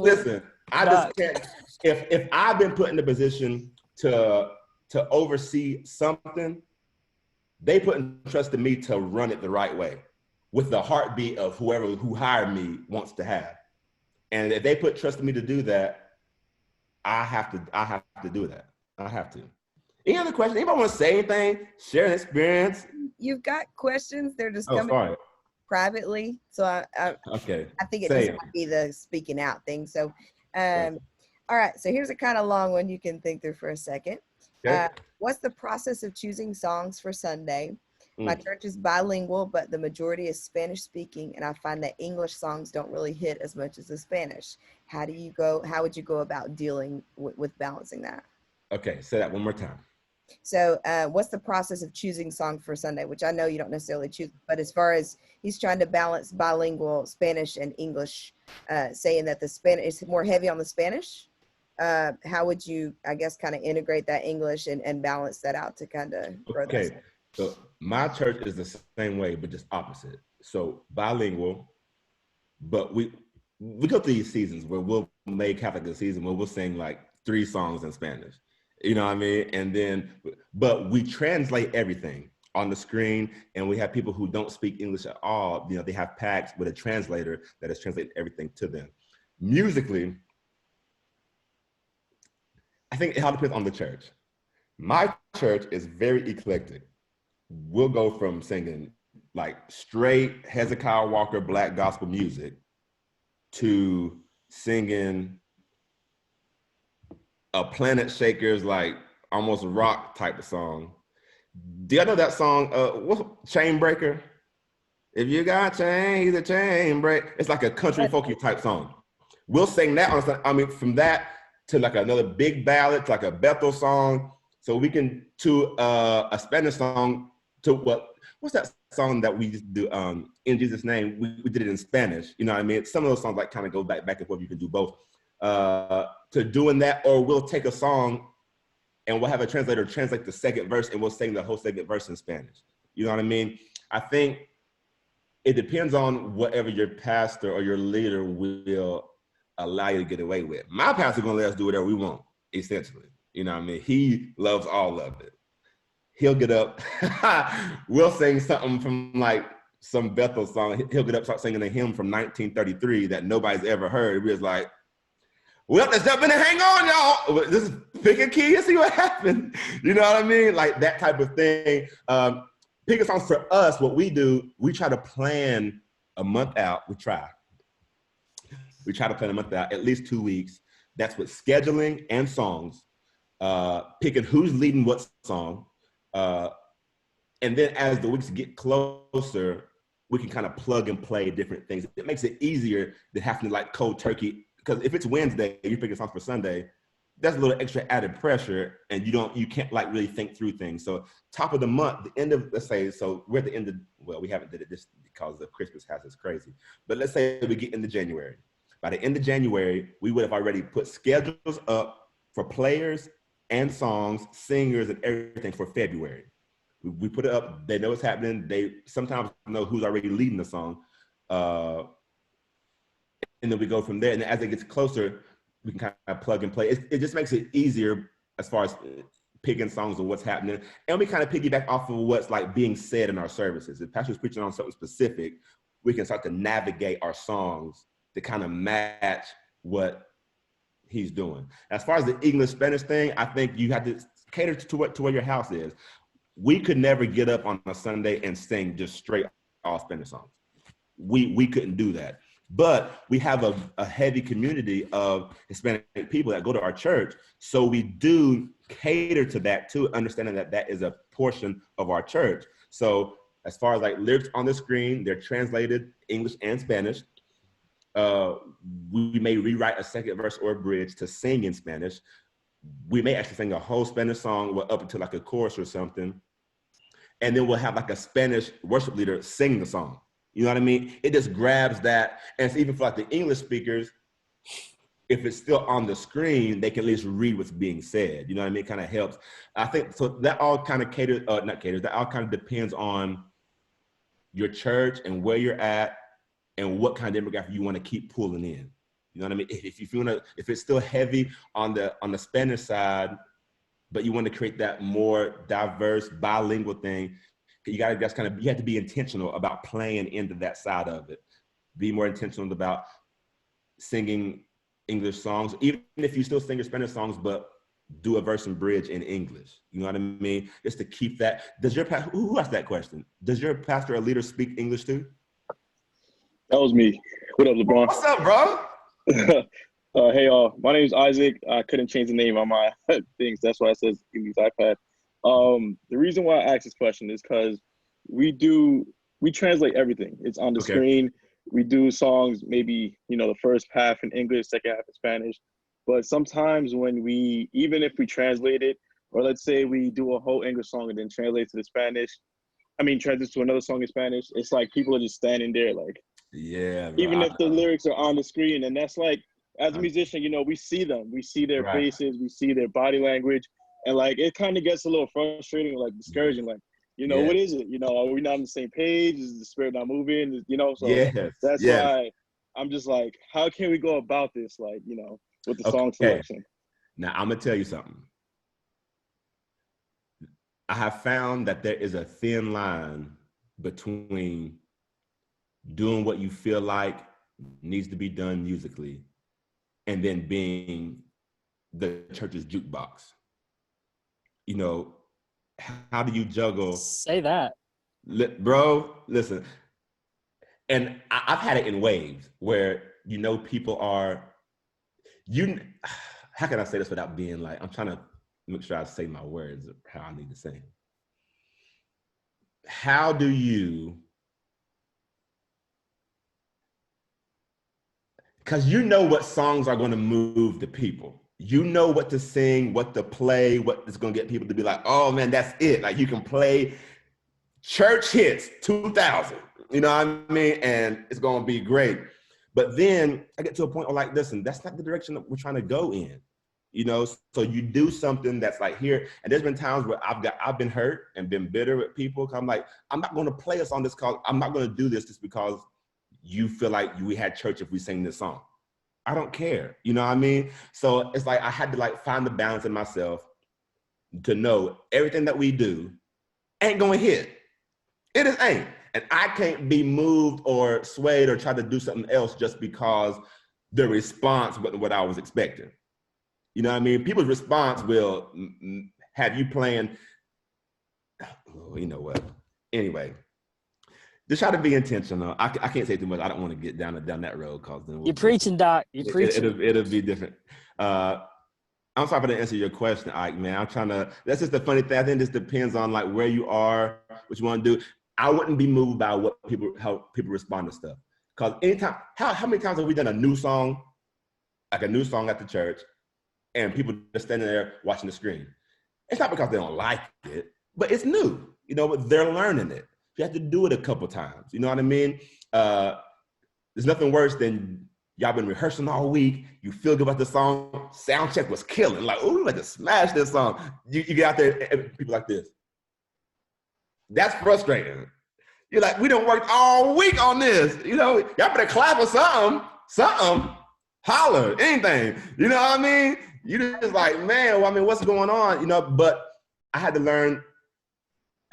S1: Listen, I just can't. If I've been put in the position to oversee something, they put in trust in me to run it the right way, with the heartbeat of who hired me wants to have. And if they put trust in me to do that, I have to do that. I have to. Any other questions? Anybody want to say anything? Share an experience?
S4: You've got questions. They're just coming privately. So I think it just might be the speaking out thing. So, all right. So here's a kind of long one you can think through for a second. Okay. What's the process of choosing songs for Sunday? My church is bilingual, but the majority is Spanish speaking, and I find that English songs don't really hit as much as the Spanish. How would you go about dealing with balancing that?
S1: Okay, say that one more time.
S4: So what's the process of choosing song for Sunday, which I know you don't necessarily choose, but as far as he's trying to balance bilingual Spanish and English, saying that the Spanish is more heavy on the Spanish, how would you, I guess, kind of integrate that English and balance that out to kind of grow that?
S1: Okay, so my church is the same way, but just opposite. So bilingual, but we go through these seasons where we'll make have like a season where we'll sing like 3 songs in Spanish. You know what I mean? And then, but we translate everything on the screen, and we have people who don't speak English at all. You know, they have packs with a translator that is translating everything to them. Musically, I think it all depends on the church. My church is very eclectic. We'll go from singing like straight Hezekiah Walker Black gospel music to singing a Planet Shakers, like almost rock type of song. Do you know that song, what's Chain Breaker? If you got chain, he's a chain break. It's like a country folky type song. We'll sing that on, I mean, from that to like another big ballad, to like a Bethel song. So we can, to a Spanish song, to what's that song that we just do, In Jesus' Name, we did it in Spanish, you know what I mean? Some of those songs like kind of go back and forth, you can do both. To doing that, or we'll take a song and we'll have a translator translate the second verse and we'll sing the whole second verse in Spanish. You know what I mean? I think it depends on whatever your pastor or your leader will allow you to get away with. My pastor's gonna let us do whatever we want, essentially. You know what I mean? He loves all of it. He'll get up, we'll sing something from like some Bethel song. He'll get up, start singing a hymn from 1933 that nobody's ever heard. We're just like, well, let's jump in and hang on, y'all. Just pick a key and see what happens. You know what I mean? Like that type of thing. Picking songs for us, what we do, we try to plan a month out. We try to plan a month out, at least 2 weeks. That's with scheduling and songs, picking who's leading what song. And then as the weeks get closer, we can kind of plug and play different things. It makes it easier than having to like cold turkey. Because if it's Wednesday, you're picking songs for Sunday, that's a little extra added pressure, and you can't like really think through things. So top of the month, the end of, let's say, so we're at the end of, well, we haven't did it this because the Christmas house is crazy. But let's say we get into January. By the end of January, we would have already put schedules up for players and songs, singers, and everything for February. We put it up, they know what's happening. They sometimes know who's already leading the song. And then we go from there. And as it gets closer, we can kind of plug and play. It just makes it easier as far as picking songs of what's happening. And we kind of piggyback off of what's like being said in our services. If pastor's preaching on something specific, we can start to navigate our songs to kind of match what he's doing. As far as the English Spanish thing, I think you have to cater to where your house is. We could never get up on a Sunday and sing just straight all Spanish songs. We couldn't do that. But we have a heavy community of Hispanic people that go to our church. So we do cater to that too, understanding that that is a portion of our church. So as far as like lyrics on the screen, they're translated English and Spanish. We may rewrite a second verse or a bridge to sing in Spanish. We may actually sing a whole Spanish song up until like a chorus or something. And then we'll have like a Spanish worship leader sing the song. You know what I mean? It just grabs that. And it's even for like the English speakers, if it's still on the screen, they can at least read what's being said. You know what I mean? It kind of helps. I think, so that all kind of that all kind of depends on your church and where you're at and what kind of demographic you want to keep pulling in. You know what I mean? If it's still heavy on the Spanish side, but you want to create that more diverse bilingual thing, you have to be intentional about playing into that side of it. Be more intentional about singing English songs, even if you still sing your Spanish songs, but do a verse and bridge in English. You know what I mean? Just to keep that. Does your pastor, who asked that question? Does your pastor or leader speak English too?
S6: That was me. What up, LeBron?
S1: What's up, bro?
S6: Hey, my name is Isaac. I couldn't change the name on my things. That's why it says give me his iPad. The reason why I asked this question is because we translate everything. It's on the screen. We do songs, maybe, the first half in English, second half in Spanish. But sometimes even if we translate it, or let's say we do a whole English song and then translate to the Spanish, translate to another song in Spanish, it's like people are just standing there like,
S1: yeah, bro.
S6: Even if the lyrics are on the screen. And that's like, as a musician, we see them. We see their faces. We see their body language. And like, it kind of gets a little frustrating, like discouraging. Like, what is it? Are we not on the same page? Is the spirit not moving? So that's why I'm just like, how can we go about this? Like, you know, with the song
S1: Okay.
S6: selection.
S1: Now I'm gonna tell you something. I have found that there is a thin line between doing what you feel like needs to be done musically and then being the church's jukebox. You know, how do you juggle?
S7: Say that.
S1: Bro, listen. And I've had it in waves where, you know, people are, how can I say this without being like, I'm trying to make sure I say my words how I need to say them. How do you, because you know what songs are going to move the people. You know what to sing, what to play, what is going to get people to be like, oh man, that's it. Like you can play church hits 2000, you know what I mean? And it's going to be great. But then I get to a point where like, listen, that's not the direction that we're trying to go in. You know, so you do something that's like here, and there's been times where I've been hurt and been bitter with people. I'm like, I'm not going to play a song this cause I'm not going to do this just because you feel like we had church if we sing this song. I don't care, you know what I mean? So it's like I had to like find the balance in myself to know everything that we do ain't going to hit. It just ain't, and I can't be moved or swayed or try to do something else just because the response wasn't what I was expecting. You know what I mean? People's response will have you playing, oh, you know what? Anyway, just try to be intentional. I can't say too much. I don't want to get down that road because then
S7: You're preaching, Doc. You're preaching.
S1: It'll be different. I'm sorry if I didn't answer your question, Ike, man. I'm trying to, that's just the funny thing. I think this depends on like where you are, what you want to do. I wouldn't be moved by how people respond to stuff. Because anytime, how many times have we done a new song, like a new song at the church, and people just standing there watching the screen? It's not because they don't like it, but it's new. You know, but they're learning it. You have to do it a couple times. You know what I mean? There's nothing worse than y'all been rehearsing all week. You feel good about the song. Sound check was killing. Like, oh, we like to smash this song. You get out there and people like this. That's frustrating. You're like, we done worked all week on this. You know, y'all better clap or something, holler, anything. You know what I mean? You just like, man, well, I mean, what's going on? You know, but I had to learn,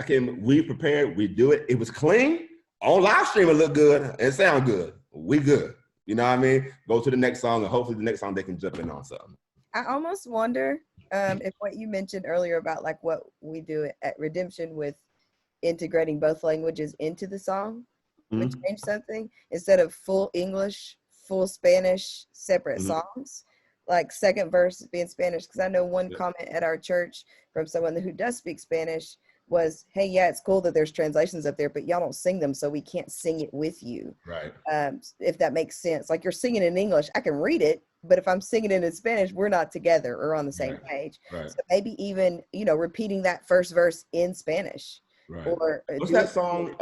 S1: okay, we prepared, we do it. It was clean. On live stream, it looked good. It sound good. We good. You know what I mean? Go to the next song, and hopefully the next song they can jump in on something.
S4: I almost wonder if what you mentioned earlier about like what we do at Redemption with integrating both languages into the song would change something, instead of full English, full Spanish, separate songs, like second verse being Spanish. Because I know one comment at our church from someone who does speak Spanish was, hey, yeah, it's cool that there's translations up there, but y'all don't sing them, so we can't sing it with you.
S1: Right.
S4: If that makes sense. Like you're singing in English, I can read it, but if I'm singing it in Spanish, we're not together or on the same page.
S1: Right.
S4: So maybe even, you know, repeating that first verse in Spanish.
S1: Right.
S4: Or
S1: what's that song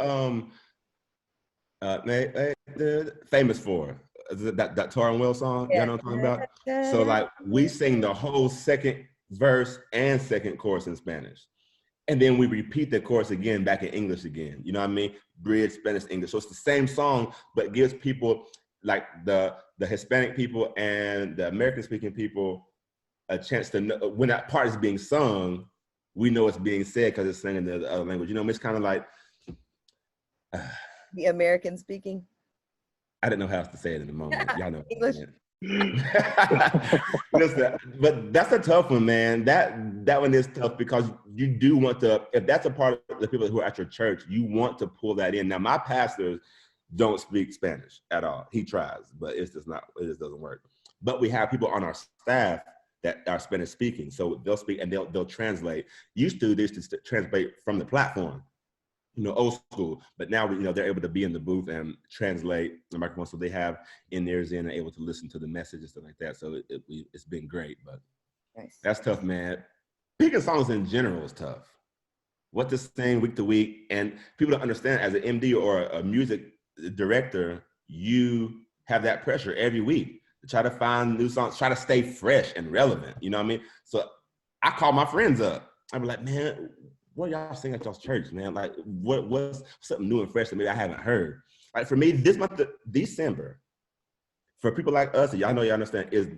S1: famous for? Is it that Tar and Will song?
S4: Yeah.
S1: You know what I'm talking about? So like we sing the whole second verse and second chorus in Spanish. And then we repeat the chorus again back in English again. You know what I mean? Bridge, Spanish, English. So it's the same song, but it gives people like the Hispanic people and the American speaking people a chance to know when that part is being sung, we know it's being said because it's sung in the other language. You know, it's kind of like
S4: the American speaking.
S1: I didn't know how else to say it in the moment. Y'all know
S4: English.
S1: Listen, but that's a tough one, man. That one is tough because you do want to, if that's a part of the people who are at your church, you want to pull that in. Now, my pastors don't speak Spanish at all. He tries, but it just doesn't work. But we have people on our staff that are Spanish speaking, so they'll speak and they'll translate. Used to, they used to translate from the platform, you know, old school, but now, you know, they're able to be in the booth and translate the microphone, so they have in-ears in and able to listen to the message and stuff like that. So it's been great, but
S4: nice.
S1: That's tough, man. Picking songs in general is tough. What to sing week to week, and people don't understand, as an MD or a music director, you have that pressure every week to try to find new songs, try to stay fresh and relevant, you know what I mean? So I call my friends up. I'm like, man, what y'all sing at y'all's church, man? Like, what's something new and fresh that maybe I haven't heard? Like for me, this month of December, for people like us, y'all know, y'all understand, is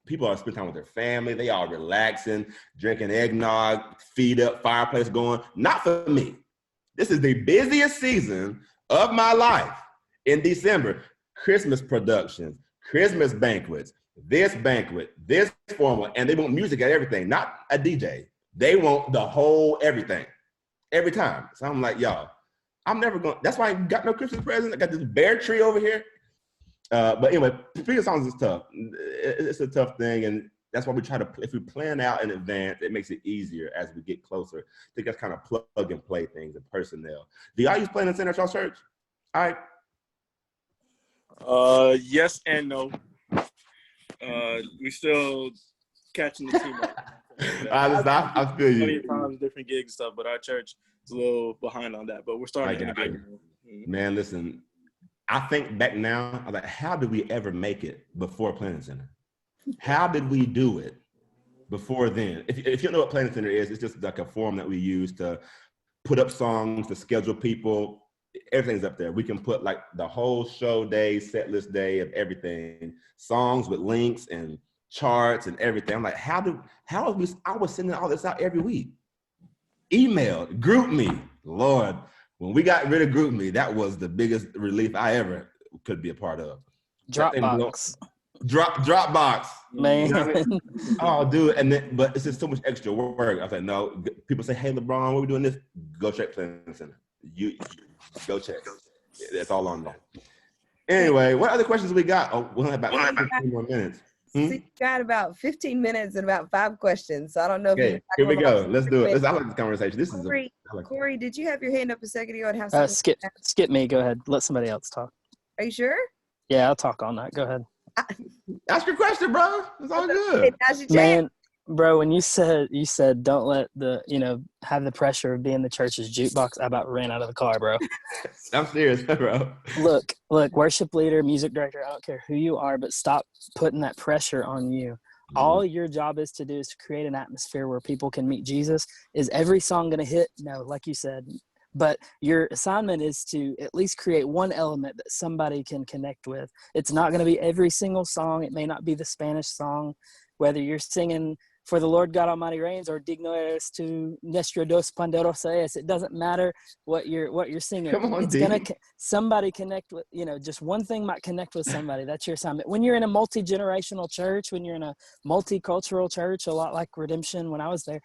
S1: people are spending time with their family. They are relaxing, drinking eggnog, feet up, fireplace going. Not for me. This is the busiest season of my life in December. Christmas productions, Christmas banquets, this banquet, this formal, and they want music at everything, not a DJ. They want the whole everything, every time. So I'm like, y'all, I'm never going, that's why I got no Christmas present. I got this bear tree over here. But anyway, picking songs is tough. It's a tough thing, and that's why we try to, if we plan out in advance, it makes it easier as we get closer to just kind of plug and play things and personnel. Do y'all use Plain and Center at y'all church? All right.
S6: Yes and no. We still catching the team up.
S1: I feel you.
S6: Times, different gigs and stuff, but our church is a little behind on that. But we're starting to integrate.
S1: Man, listen, I think back now, I'm like, how did we ever make it before Plain and Center? How did we do it before then? If you know what Plain and Center is, it's just like a forum that we use to put up songs, to schedule people. Everything's up there. We can put like the whole show day, set list day of everything, songs with links and charts and everything. I'm like, I was sending all this out every week. Email, group me. Lord, when we got rid of group me, that was the biggest relief I ever could be a part of.
S7: Dropbox.
S1: Dropbox.
S7: Man.
S1: You know what I mean? Oh, dude. But it's just so much extra work. I was like, no. People say, hey, LeBron, what are we doing this? Go check Plain and Center. You go check. It's all on there. Anyway, what other questions we got? Oh, we'll have about 15 more minutes.
S4: So you got about 15 minutes and about 5 questions. So I don't know if
S1: okay, here we go. Let's do it. I like this conversation.
S4: Corey, did you have your hand up a second ago and have something?
S7: Skip me. Go ahead. Let somebody else talk.
S4: Are you sure?
S7: Yeah, I'll talk all night. Go ahead.
S1: Ask your question, bro. It's all good.
S7: Man, bro, when you said don't let have the pressure of being the church's jukebox, I about ran out of the car, bro.
S1: I'm serious, bro.
S7: Look, worship leader, music director, I don't care who you are, but stop putting that pressure on you. Mm-hmm. All your job is to do is to create an atmosphere where people can meet Jesus. Is every song going to hit? No, like you said. But your assignment is to at least create one element that somebody can connect with. It's not going to be every single song. It may not be the Spanish song, whether you're singing For the Lord God Almighty Reigns or Digno eres tu nuestro Dios poderoso es. It doesn't matter what you're singing.
S1: Come on,
S7: it's going to somebody connect with, just one thing might connect with somebody. That's your assignment. When you're in a multi-generational church, when you're in a multicultural church, a lot like Redemption when I was there,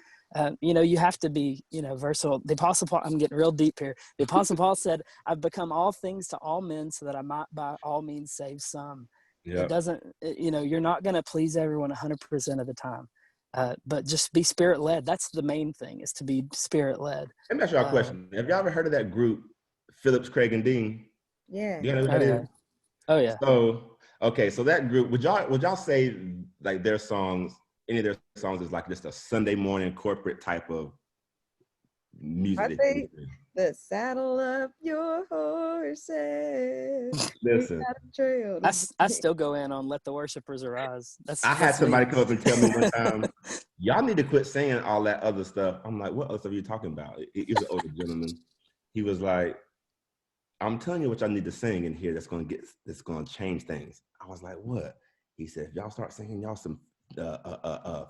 S7: you have to be, versatile. The Apostle Paul, I'm getting real deep here. The Apostle Paul said, I've become all things to all men so that I might by all means save some. Yep. It doesn't, you're not going to please everyone 100% of the time. But just be spirit-led. That's the main thing, is to be spirit-led.
S1: Let me ask y'all a question. Have y'all ever heard of that group, Phillips, Craig, and Dean?
S4: Yeah.
S1: You know who that is?
S7: Oh, yeah.
S1: So, okay, so that group, would y'all say like their songs, any of their songs is like just a Sunday morning corporate type of music?
S4: I think the saddle up your horses.
S1: Listen,
S7: I still go in on Let the Worshipers Arise.
S1: I had somebody come up and tell me one time, y'all need to quit saying all that other stuff. I'm like, what other stuff are you talking about? He was an older gentleman. He was like, I'm telling you what y'all need to sing in here that's gonna change things. I was like, what? He said, if y'all start singing y'all some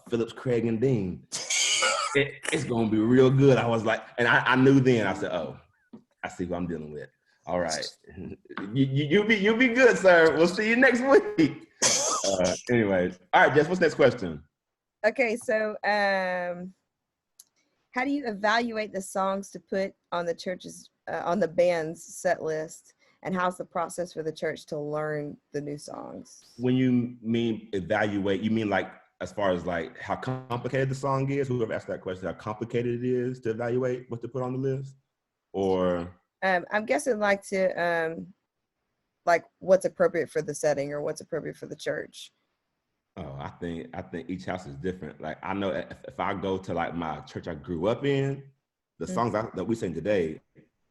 S1: Phillips, Craig, and Dean, it's gonna be real good. I was like, and I knew then. I said, oh, I see who I'm dealing with. All right, you be good, sir. We'll see you next week. Anyways, all right, Jess, what's the next question?
S4: Okay, so how do you evaluate the songs to put on the church's on the band's set list, and how's the process for the church to learn the new songs? When
S1: you mean evaluate, you mean like as far as like how complicated the song is? Whoever asked that question, how complicated it is to evaluate what to put on the list, or
S4: I'm guessing like to like what's appropriate for the setting or what's appropriate for the church.
S1: Oh, I think each house is different. Like I know if I go to like my church I grew up in, the songs that we sing today,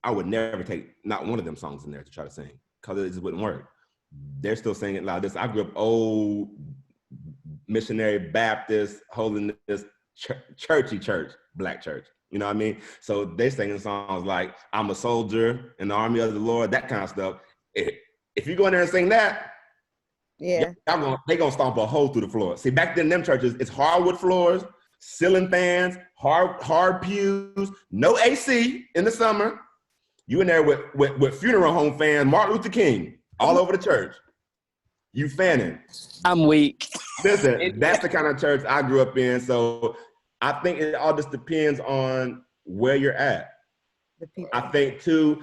S1: I would never take not one of them songs in there to try to sing because it just wouldn't work. They're still singing like this. I grew up old missionary Baptist, holding this churchy church, black church. You know what I mean? So they singing songs like I'm a soldier in the army of the Lord, that kind of stuff. If you go in there and sing that,
S4: Yeah.
S1: They gonna stomp a hole through the floor. See, back then, them churches, it's hardwood floors, ceiling fans, hard pews, no AC in the summer. You in there with funeral home fans, Martin Luther King, all over the church. You fanning.
S7: I'm weak.
S1: Listen, that's the kind of church I grew up in. So I think it all just depends on where you're at.
S4: The people.
S1: I think too,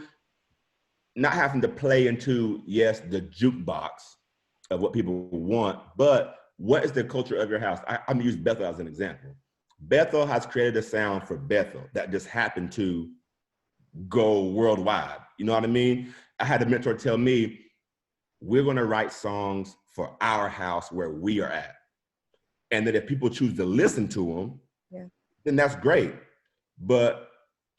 S1: not having to play into, yes, the jukebox of what people want, but what is the culture of your house? I'm gonna use Bethel as an example. Bethel has created a sound for Bethel that just happened to go worldwide. You know what I mean? I had a mentor tell me, we're gonna write songs for our house where we are at. And that if people choose to listen to them, then that's great. But,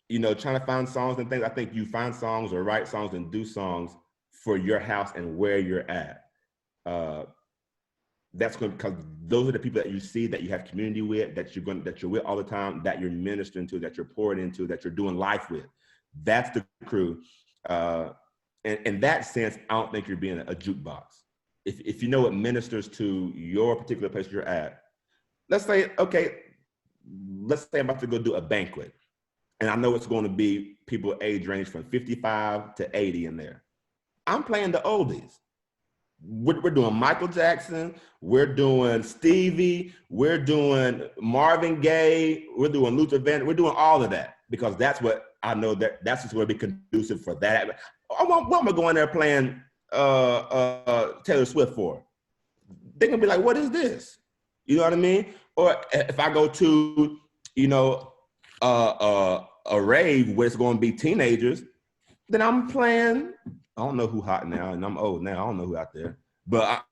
S1: you know, trying to find songs and things, I think you find songs or write songs and do songs for your house and where you're at. That's going because those are the people that you see, that you have community with, that you're with all the time, that you're ministering to, that you're pouring into, that you're doing life with. That's the crew. And in that sense, I don't think you're being a jukebox. If you know what ministers to your particular place you're at, let's say I'm about to go do a banquet, and I know it's going to be people age range from 55 to 80 in there. I'm playing the oldies. We're doing Michael Jackson, we're doing Stevie, we're doing Marvin Gaye, we're doing Luther Vandross, we're doing all of that, because that's what I know that's just going to be conducive for that. What am I going there playing Taylor Swift for? They're going to be like, what is this? You know what I mean? Or if I go to, you know, a rave where it's going to be teenagers, then I'm playing, I don't know who hot now, and I'm old now, I don't know who out there, but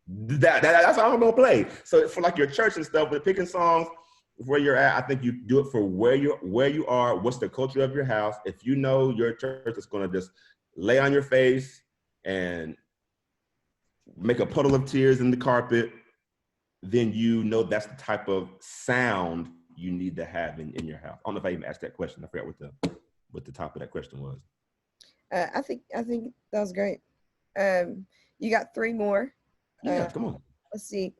S1: that's how I'm gonna play. So for like your church and stuff, with picking songs where you're at, I think you do it for where you are, what's the culture of your house. If you know your church is gonna just lay on your face and make a puddle of tears in the carpet, then you know that's the type of sound you need to have in your house. I don't know if I even asked that question. I forgot what the top of that question was.
S4: I think that was great. You got 3 more.
S1: Yeah, come on.
S4: Let's see.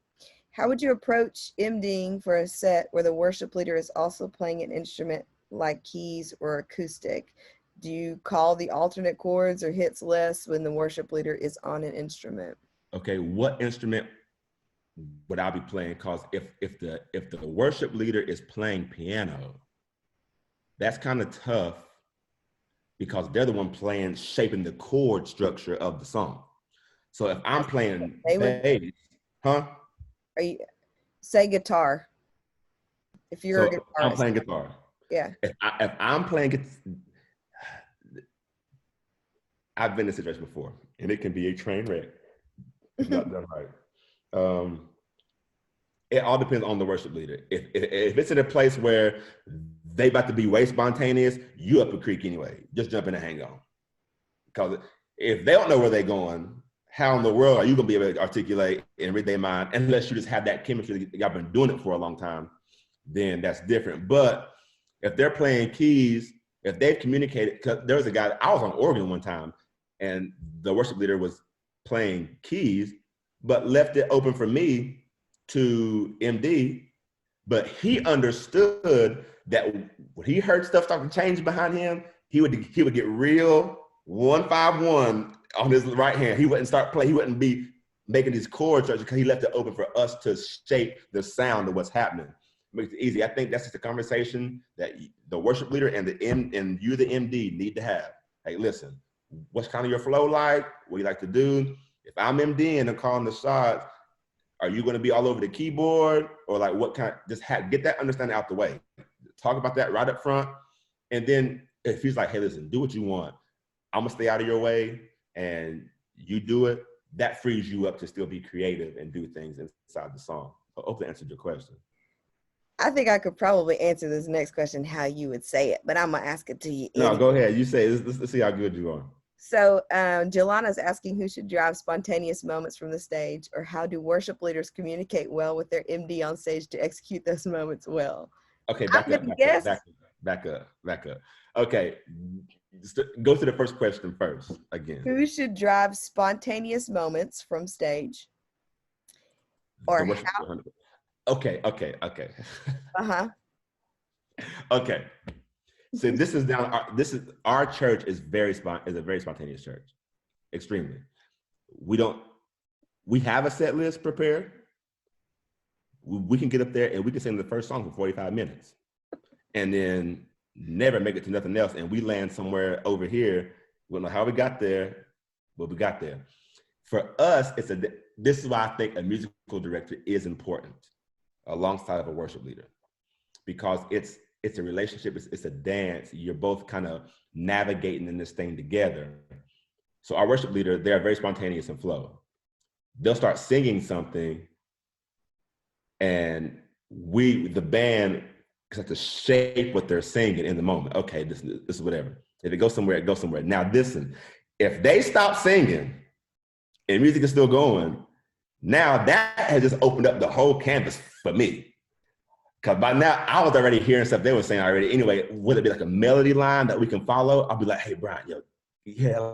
S4: How would you approach MDing for a set where the worship leader is also playing an instrument like keys or acoustic? Do you call the alternate chords or hits less when the worship leader is on an instrument?
S1: Okay, what instrument would I be playing? Because if the worship leader is playing piano, that's kind of tough, because they're the one shaping the chord structure of the song. So if I'm playing bass,
S4: Or you say guitar? If you're a guitarist.
S1: I'm playing guitar.
S4: Yeah.
S1: If I'm playing guitar, I've been in this situation before, and it can be a train wreck if not done right. It all depends on the worship leader. If it's in a place where they about to be way spontaneous, you up a creek anyway. Just jump in and hang on. Because if they don't know where they're going, how in the world are you gonna be able to articulate and read their mind, unless you just have that chemistry, y'all been doing it for a long time, then that's different. But if they're playing keys, if they've communicated, because there was a guy, I was on organ one time, and the worship leader was playing keys, but left it open for me to MD, but he understood that when he heard stuff start to change behind him, he would get real 151 on his right hand. He wouldn't start playing. He wouldn't be making these chords because he left it open for us to shape the sound of what's happening. Makes it easy. I think that's just a conversation that the worship leader and you, the MD, need to have. Hey, listen, what's kind of your flow like? What do you like to do? If I'm MDing and calling the shots, are you going to be all over the keyboard, or like what kind? Just get that understanding out the way. Talk about that right up front, and then if he's like, "Hey, listen, do what you want. I'm gonna stay out of your way," and you do it, that frees you up to still be creative and do things inside the song. I hope that answered your question.
S4: I think I could probably answer this next question how you would say it, but I'm gonna ask it to you.
S1: No, go ahead. You say. Let's see how good you are.
S4: So Jelana's asking who should drive spontaneous moments from the stage, or how do worship leaders communicate well with their MD on stage to execute those moments well?
S1: Okay, back up. Okay, go to the first question first again.
S4: Who should drive spontaneous moments from stage, or
S1: The worship
S4: how?
S1: 100%. Okay.
S4: Uh-huh.
S1: Okay. So this is our church is a very spontaneous church. Extremely. We have a set list prepared. We can get up there and we can sing the first song for 45 minutes and then never make it to nothing else. And we land somewhere over here. We don't know how we got there, but we got there. For us, this is why I think a musical director is important alongside of a worship leader, because it's a relationship, it's a dance. You're both kind of navigating in this thing together. So our worship leader, they're very spontaneous and flow. They'll start singing something and the band have to shape what they're singing in the moment. Okay, this is whatever. If it goes somewhere, it goes somewhere. Now listen, if they stop singing and music is still going, now that has just opened up the whole canvas for me. Because by now, I was already hearing stuff they were saying already. Anyway, would it be like a melody line that we can follow? I'll be like, hey, Brian,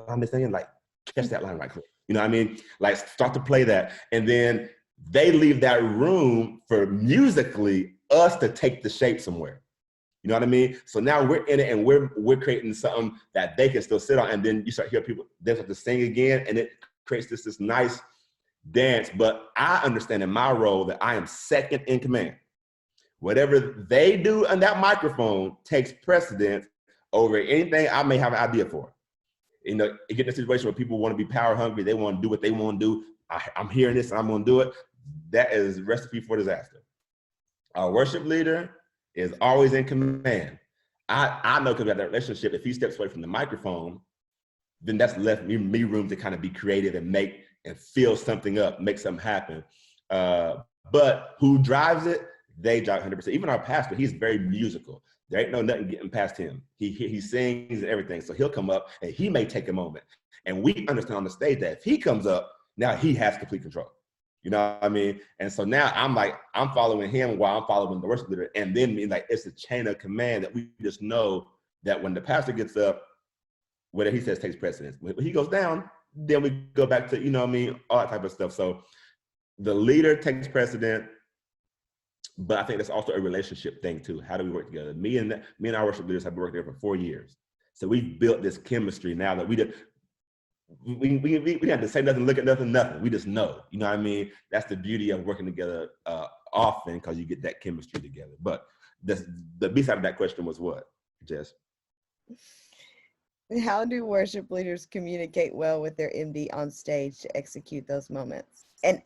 S1: I'm just saying, like, catch that line right quick. You know what I mean? Like, start to play that. And then they leave that room for musically us to take the shape somewhere. You know what I mean? So now we're in it and we're creating something that they can still sit on. And then you start hearing people, they have to sing again. And it creates this nice dance. But I understand in my role that I am second in command. Whatever they do on that microphone takes precedence over anything I may have an idea for. You know, you get in a situation where people want to be power hungry, they want to do what they want to do. I'm hearing this and I'm going to do it. That is a recipe for disaster. Our worship leader is always in command. I know because we have that relationship, if he steps away from the microphone, then that's left me room to kind of be creative and make and feel something up, make something happen. But who drives it? They drive 100%. Even our pastor, he's very musical. There ain't nothing getting past him. He sings and everything. So he'll come up and he may take a moment. And we understand on the stage that if he comes up, now he has complete control. You know what I mean? And so now I'm following him while I'm following the worship leader. And then it's a chain of command that we just know that when the pastor gets up, whatever he says takes precedence. When he goes down, then we go back to, you know what I mean, all that type of stuff. So the leader takes precedent. But I think that's also a relationship thing too. How do we work together? Me and our worship leaders have been working together for 4 years. So we've built this chemistry now that we have to say nothing, look at nothing. We just know. You know what I mean? That's the beauty of working together often, because you get that chemistry together. But the B side of that question was what, Jess?
S4: How do worship leaders communicate well with their MD on stage to execute those moments? And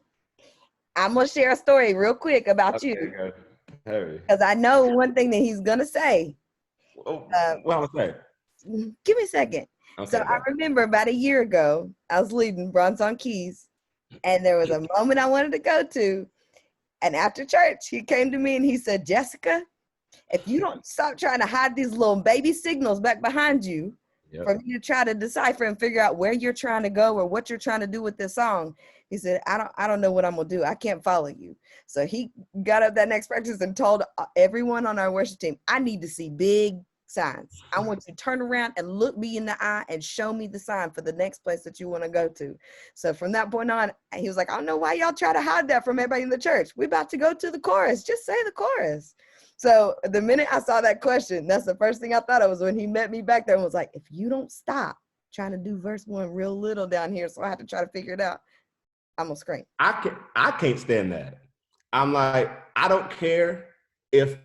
S4: I'm going to share a story real quick about you. Because I know one thing that he's going to say.
S1: What I'm going to say?
S4: Give me a second. Okay, so I remember about a year ago, I was leading Bronze on Keys, and there was a moment I wanted to go to. And after church, he came to me and he said, Jessica, if you don't stop trying to hide these little baby signals back behind you, for me to try to decipher and figure out where you're trying to go or what you're trying to do with this song. He said, I don't know what I'm going to do. I can't follow you. So he got up that next practice and told everyone on our worship team, I need to see big signs. I want you to turn around and look me in the eye and show me the sign for the next place that you want to go to. So from that point on, he was like, I don't know why y'all try to hide that from everybody in the church. We're about to go to the chorus. Just say the chorus. So the minute I saw that question, that's the first thing I thought of was when he met me back there and was like, if you don't stop trying to do verse 1 real little down here, so I have to try to figure it out, I'm gonna scream.
S1: I can't stand that. I'm like, I don't care if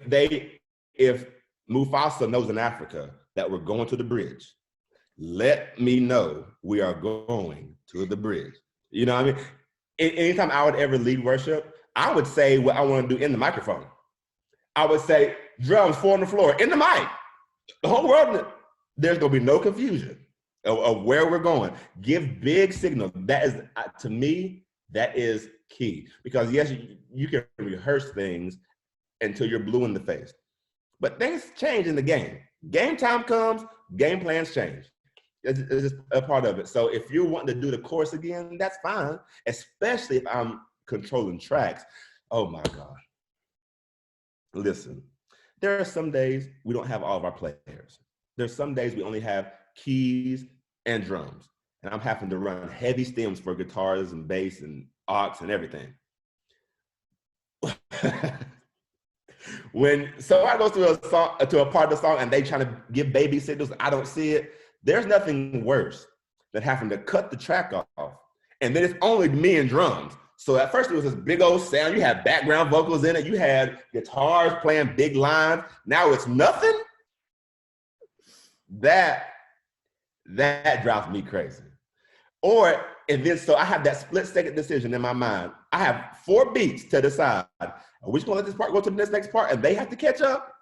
S1: Mufasa knows in Africa that we're going to the bridge. Let me know we are going to the bridge. You know what I mean? Anytime I would ever lead worship, I would say what I want to do in the microphone. I would say, drums 4 on the floor, in the mic. The whole world, there's gonna be no confusion of where we're going. Give big signals. That is, to me, that is key. Because yes, you can rehearse things until you're blue in the face. But things change in the game. Game time comes, game plans change. It's just a part of it. So if you're wanting to do the chorus again, that's fine, especially if I'm controlling tracks. Oh my God. Listen, there are some days we don't have all of our players. There's some days we only have keys and drums, and I'm having to run heavy stems for guitars and bass and aux and everything. When somebody goes to a song, to a part of the song, and they trying to give baby signals, I don't see it. There's nothing worse than having to cut the track off, and then it's only me and drums. So at first it was this big old sound. You had background vocals in it. You had guitars playing big lines. Now it's nothing. That drives me crazy. Or, and then so I have that split-second decision in my mind. I have 4 beats to decide. Are we just gonna let this part go to the next part and they have to catch up?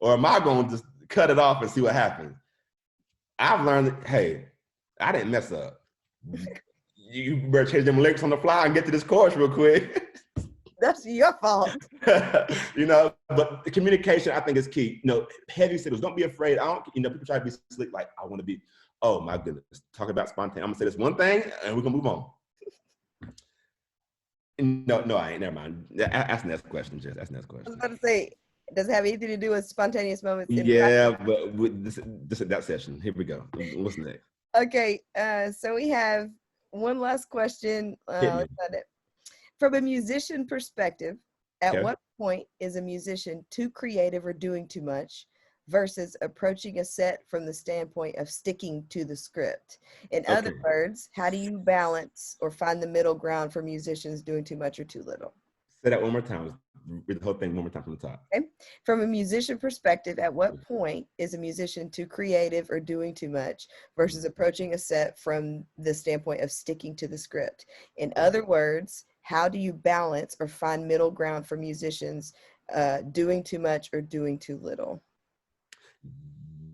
S1: Or am I gonna just cut it off and see what happens? I've learned that, hey, I didn't mess up. You better change them lyrics on the fly and get to this chorus real quick.
S4: That's your fault.
S1: You know, but the communication I think is key. You know, heavy signals, don't be afraid. People try to be slick, like, I wanna be, oh my goodness, talk about spontaneity. I'm gonna say this one thing and we're gonna move on. No, I ain't. Never mind. Ask the next question, Jess. Ask the next question.
S4: I was about to say, does it have anything to do with spontaneous moments?
S1: Yeah, but with this that session. Here we go. What's next?
S4: Okay, so we have one last question. From a musician perspective, at what point is a musician too creative or doing too much versus approaching a set from the standpoint of sticking to the script? In other words, how do you balance or find the middle ground for musicians doing too much or too little?
S1: Say that one more time. Read the whole thing one more time from the top.
S4: Okay. From a musician perspective, at what point is a musician too creative or doing too much versus approaching a set from the standpoint of sticking to the script? In other words, how do you balance or find middle ground for musicians doing too much or doing too little?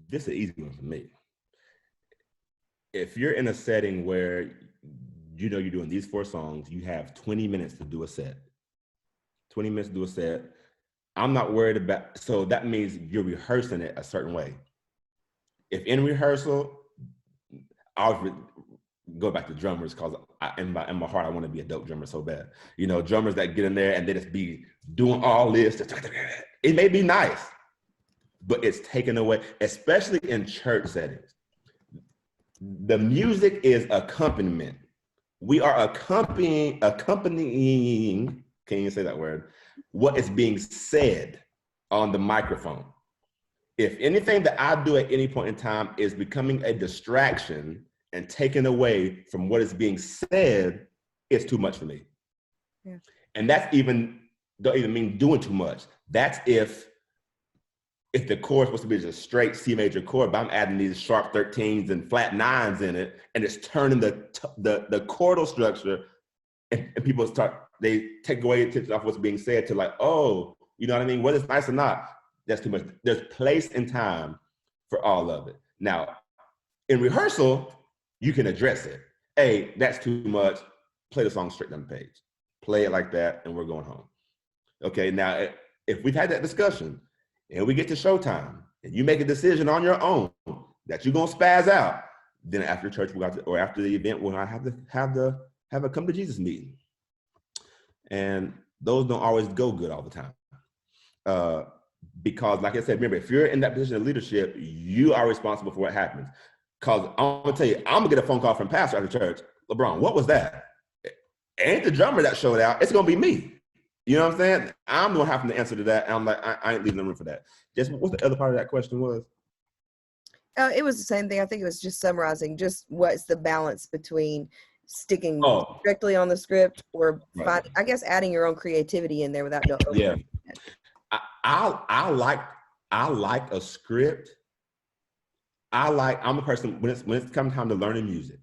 S1: This is an easy one for me. If you're in a setting where you know you're doing these 4 songs, you have 20 minutes to do a set. 20 minutes to do a set. I'm not worried about, so that means you're rehearsing it a certain way. If in rehearsal, I'll go back to drummers because in my heart, I want to be a dope drummer so bad. You know, drummers that get in there and they just be doing all this. It may be nice, but it's taken away, especially in church settings. The music is accompaniment. We are accompanying, can you say that word? What is being said on the microphone. If anything that I do at any point in time is becoming a distraction and taken away from what is being said, it's too much for me. Yeah. And that's don't even mean doing too much. That's if the chord is supposed to be just a straight C major chord, but I'm adding these sharp 13s and flat 9s in it, and it's turning the chordal structure, and people they take away attention off what's being said to like, oh, you know what I mean? Whether it's nice or not, that's too much. There's place and time for all of it. Now, in rehearsal, you can address it. Hey, that's too much. Play the song straight down the page. Play it like that, and we're going home. Okay, now, if we've had that discussion, and we get to showtime, and you make a decision on your own that you're gonna spaz out, then after church, or after the event, we'll have a come to Jesus meeting. And those don't always go good all the time. Because like I said, remember, if you're in that position of leadership, you are responsible for what happens. Because I'm gonna tell you, I'm gonna get a phone call from pastor after church. LeBron, what was that? Ain't the drummer that showed out, it's gonna be me. You know what I'm saying? I'm the one having to answer to that. And I'm like, I ain't leaving the room for that. Just what's the other part of that question was?
S4: It was the same thing. I think it was just summarizing just what's the balance between sticking strictly on the script or I guess adding your own creativity in there without no.
S1: Yeah, I like a script. I'm a person when it's come time to learning music,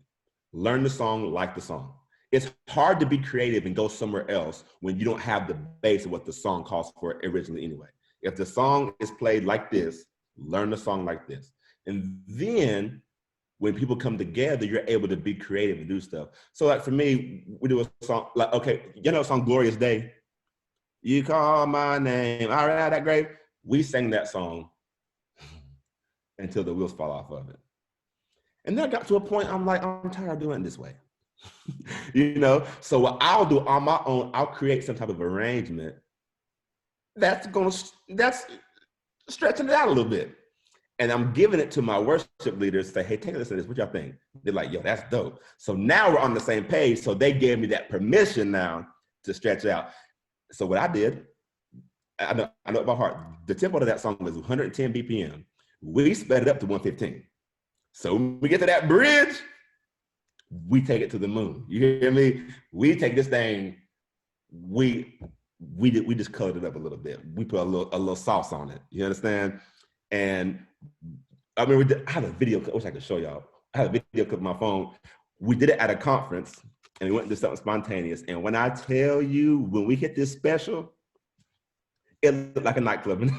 S1: learn the song, like the song. It's hard to be creative and go somewhere else when you don't have the base of what the song calls for originally anyway. If the song is played like this, learn the song like this. And then when people come together, you're able to be creative and do stuff. So like for me, we do a song, like, okay, you know the song Glorious Day? You call my name, I ride that grave. We sang that song until the wheels fall off of it. And then I got to a point, I'm like, I'm tired of doing it this way. You know, so what I'll do on my own, I'll create some type of arrangement that's stretching it out a little bit. And I'm giving it to my worship leaders, say, hey, take a listen to this, what y'all think? They're like, yo, that's dope. So now we're on the same page. So they gave me that permission now to stretch out. So what I did, I know by heart. The tempo of that song is 110 BPM. We sped it up to 115. So when we get to that bridge, we take it to the moon. You hear me? We take this thing, we just colored it up a little bit. We put a little sauce on it. You understand? And I mean, I have a video. I wish I could show y'all. I have a video clip on my phone. We did it at a conference, and we went to do something spontaneous. And when I tell you, when we hit this special, it looked like a nightclub.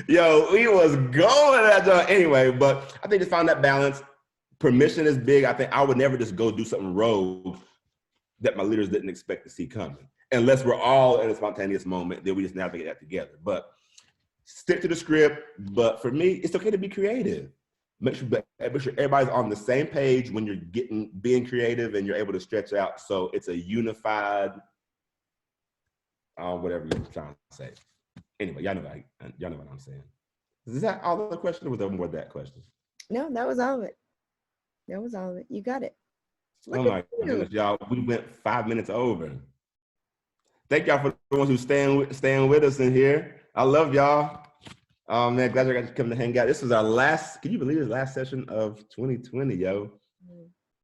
S1: Yo, we was going at that anyway. But I think just found that balance. Permission is big. I think I would never just go do something rogue that my leaders didn't expect to see coming. Unless we're all in a spontaneous moment, then we just navigate that together. But stick to the script. But for me, it's okay to be creative. Make sure everybody's on the same page when you're being creative and you're able to stretch out. So it's a unified, whatever you're trying to say. Anyway, y'all know what I'm saying. Is that all the question, or was there more of that question?
S4: No, that was all of it. That was all of it. You got it.
S1: Oh my goodness, y'all. We went 5 minutes over. Thank y'all for the ones who staying with us in here. I love y'all. Oh man, glad I got to come to hang out. This was our last, can you believe it, last session of 2020, yo.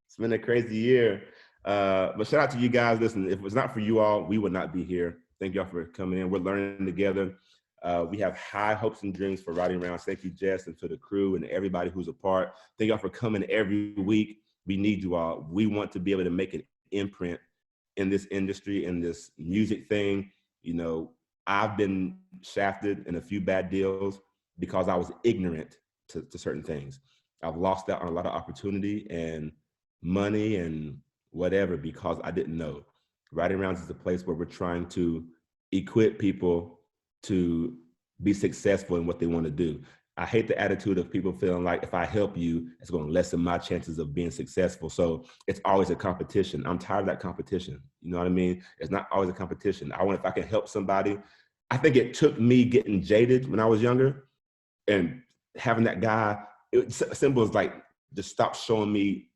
S1: It's been a crazy year. But shout out to you guys. Listen, if it was not for you all, we would not be here. Thank y'all for coming in. We're learning together. We have high hopes and dreams for Riding Rounds. Thank you, Jess, and to the crew and everybody who's a part. Thank y'all for coming every week. We need you all. We want to be able to make an imprint in this industry, in this music thing. You know, I've been shafted in a few bad deals because I was ignorant to certain things. I've lost out on a lot of opportunity and money and whatever because I didn't know. Riding Rounds is a place where we're trying to equip people to be successful in what they want to do. I hate the attitude of people feeling like if I help you, it's going to lessen my chances of being successful. So it's always a competition. I'm tired of that competition. You know what I mean? It's not always a competition. I want, if I can help somebody. I think it took me getting jaded when I was younger and having that guy, simple as like, just stop showing me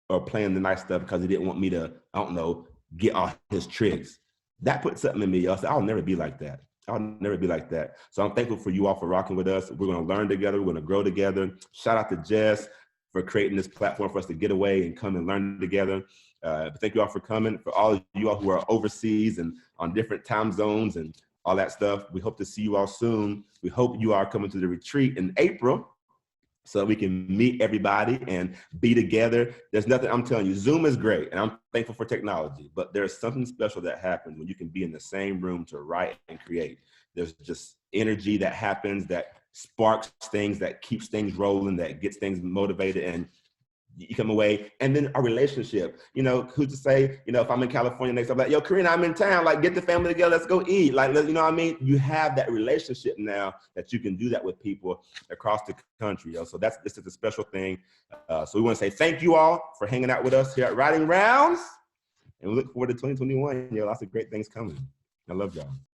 S1: or playing the nice stuff because he didn't want me to, I don't know, get all his tricks. That put something in me. I said, I'll never be like that. I'll never be like that. So I'm thankful for you all for rocking with us. We're going to learn together. We're going to grow together. Shout out to Jess for creating this platform for us to get away and come and learn together. Thank you all for coming. For all of you all who are overseas and on different time zones and all that stuff, we hope to see you all soon. We hope you are coming to the retreat in April so we can meet everybody and be together. There's nothing, I'm telling you, Zoom is great, and I'm thankful for technology, but there's something special that happens when you can be in the same room to write and create. There's just energy that happens that sparks things, that keeps things rolling, that gets things motivated, and you come away. And then our relationship, you know, who's to say, you know, if I'm in California next, I'm like, yo, Karina, I'm in town, like, get the family together, let's go eat. Like, you know what I mean? You have that relationship now that you can do that with people across the country, yo. So this is a special thing. So we want to say thank you all for hanging out with us here at Riding Rounds. And we look forward to 2021, yo. Lots of great things coming. I love y'all.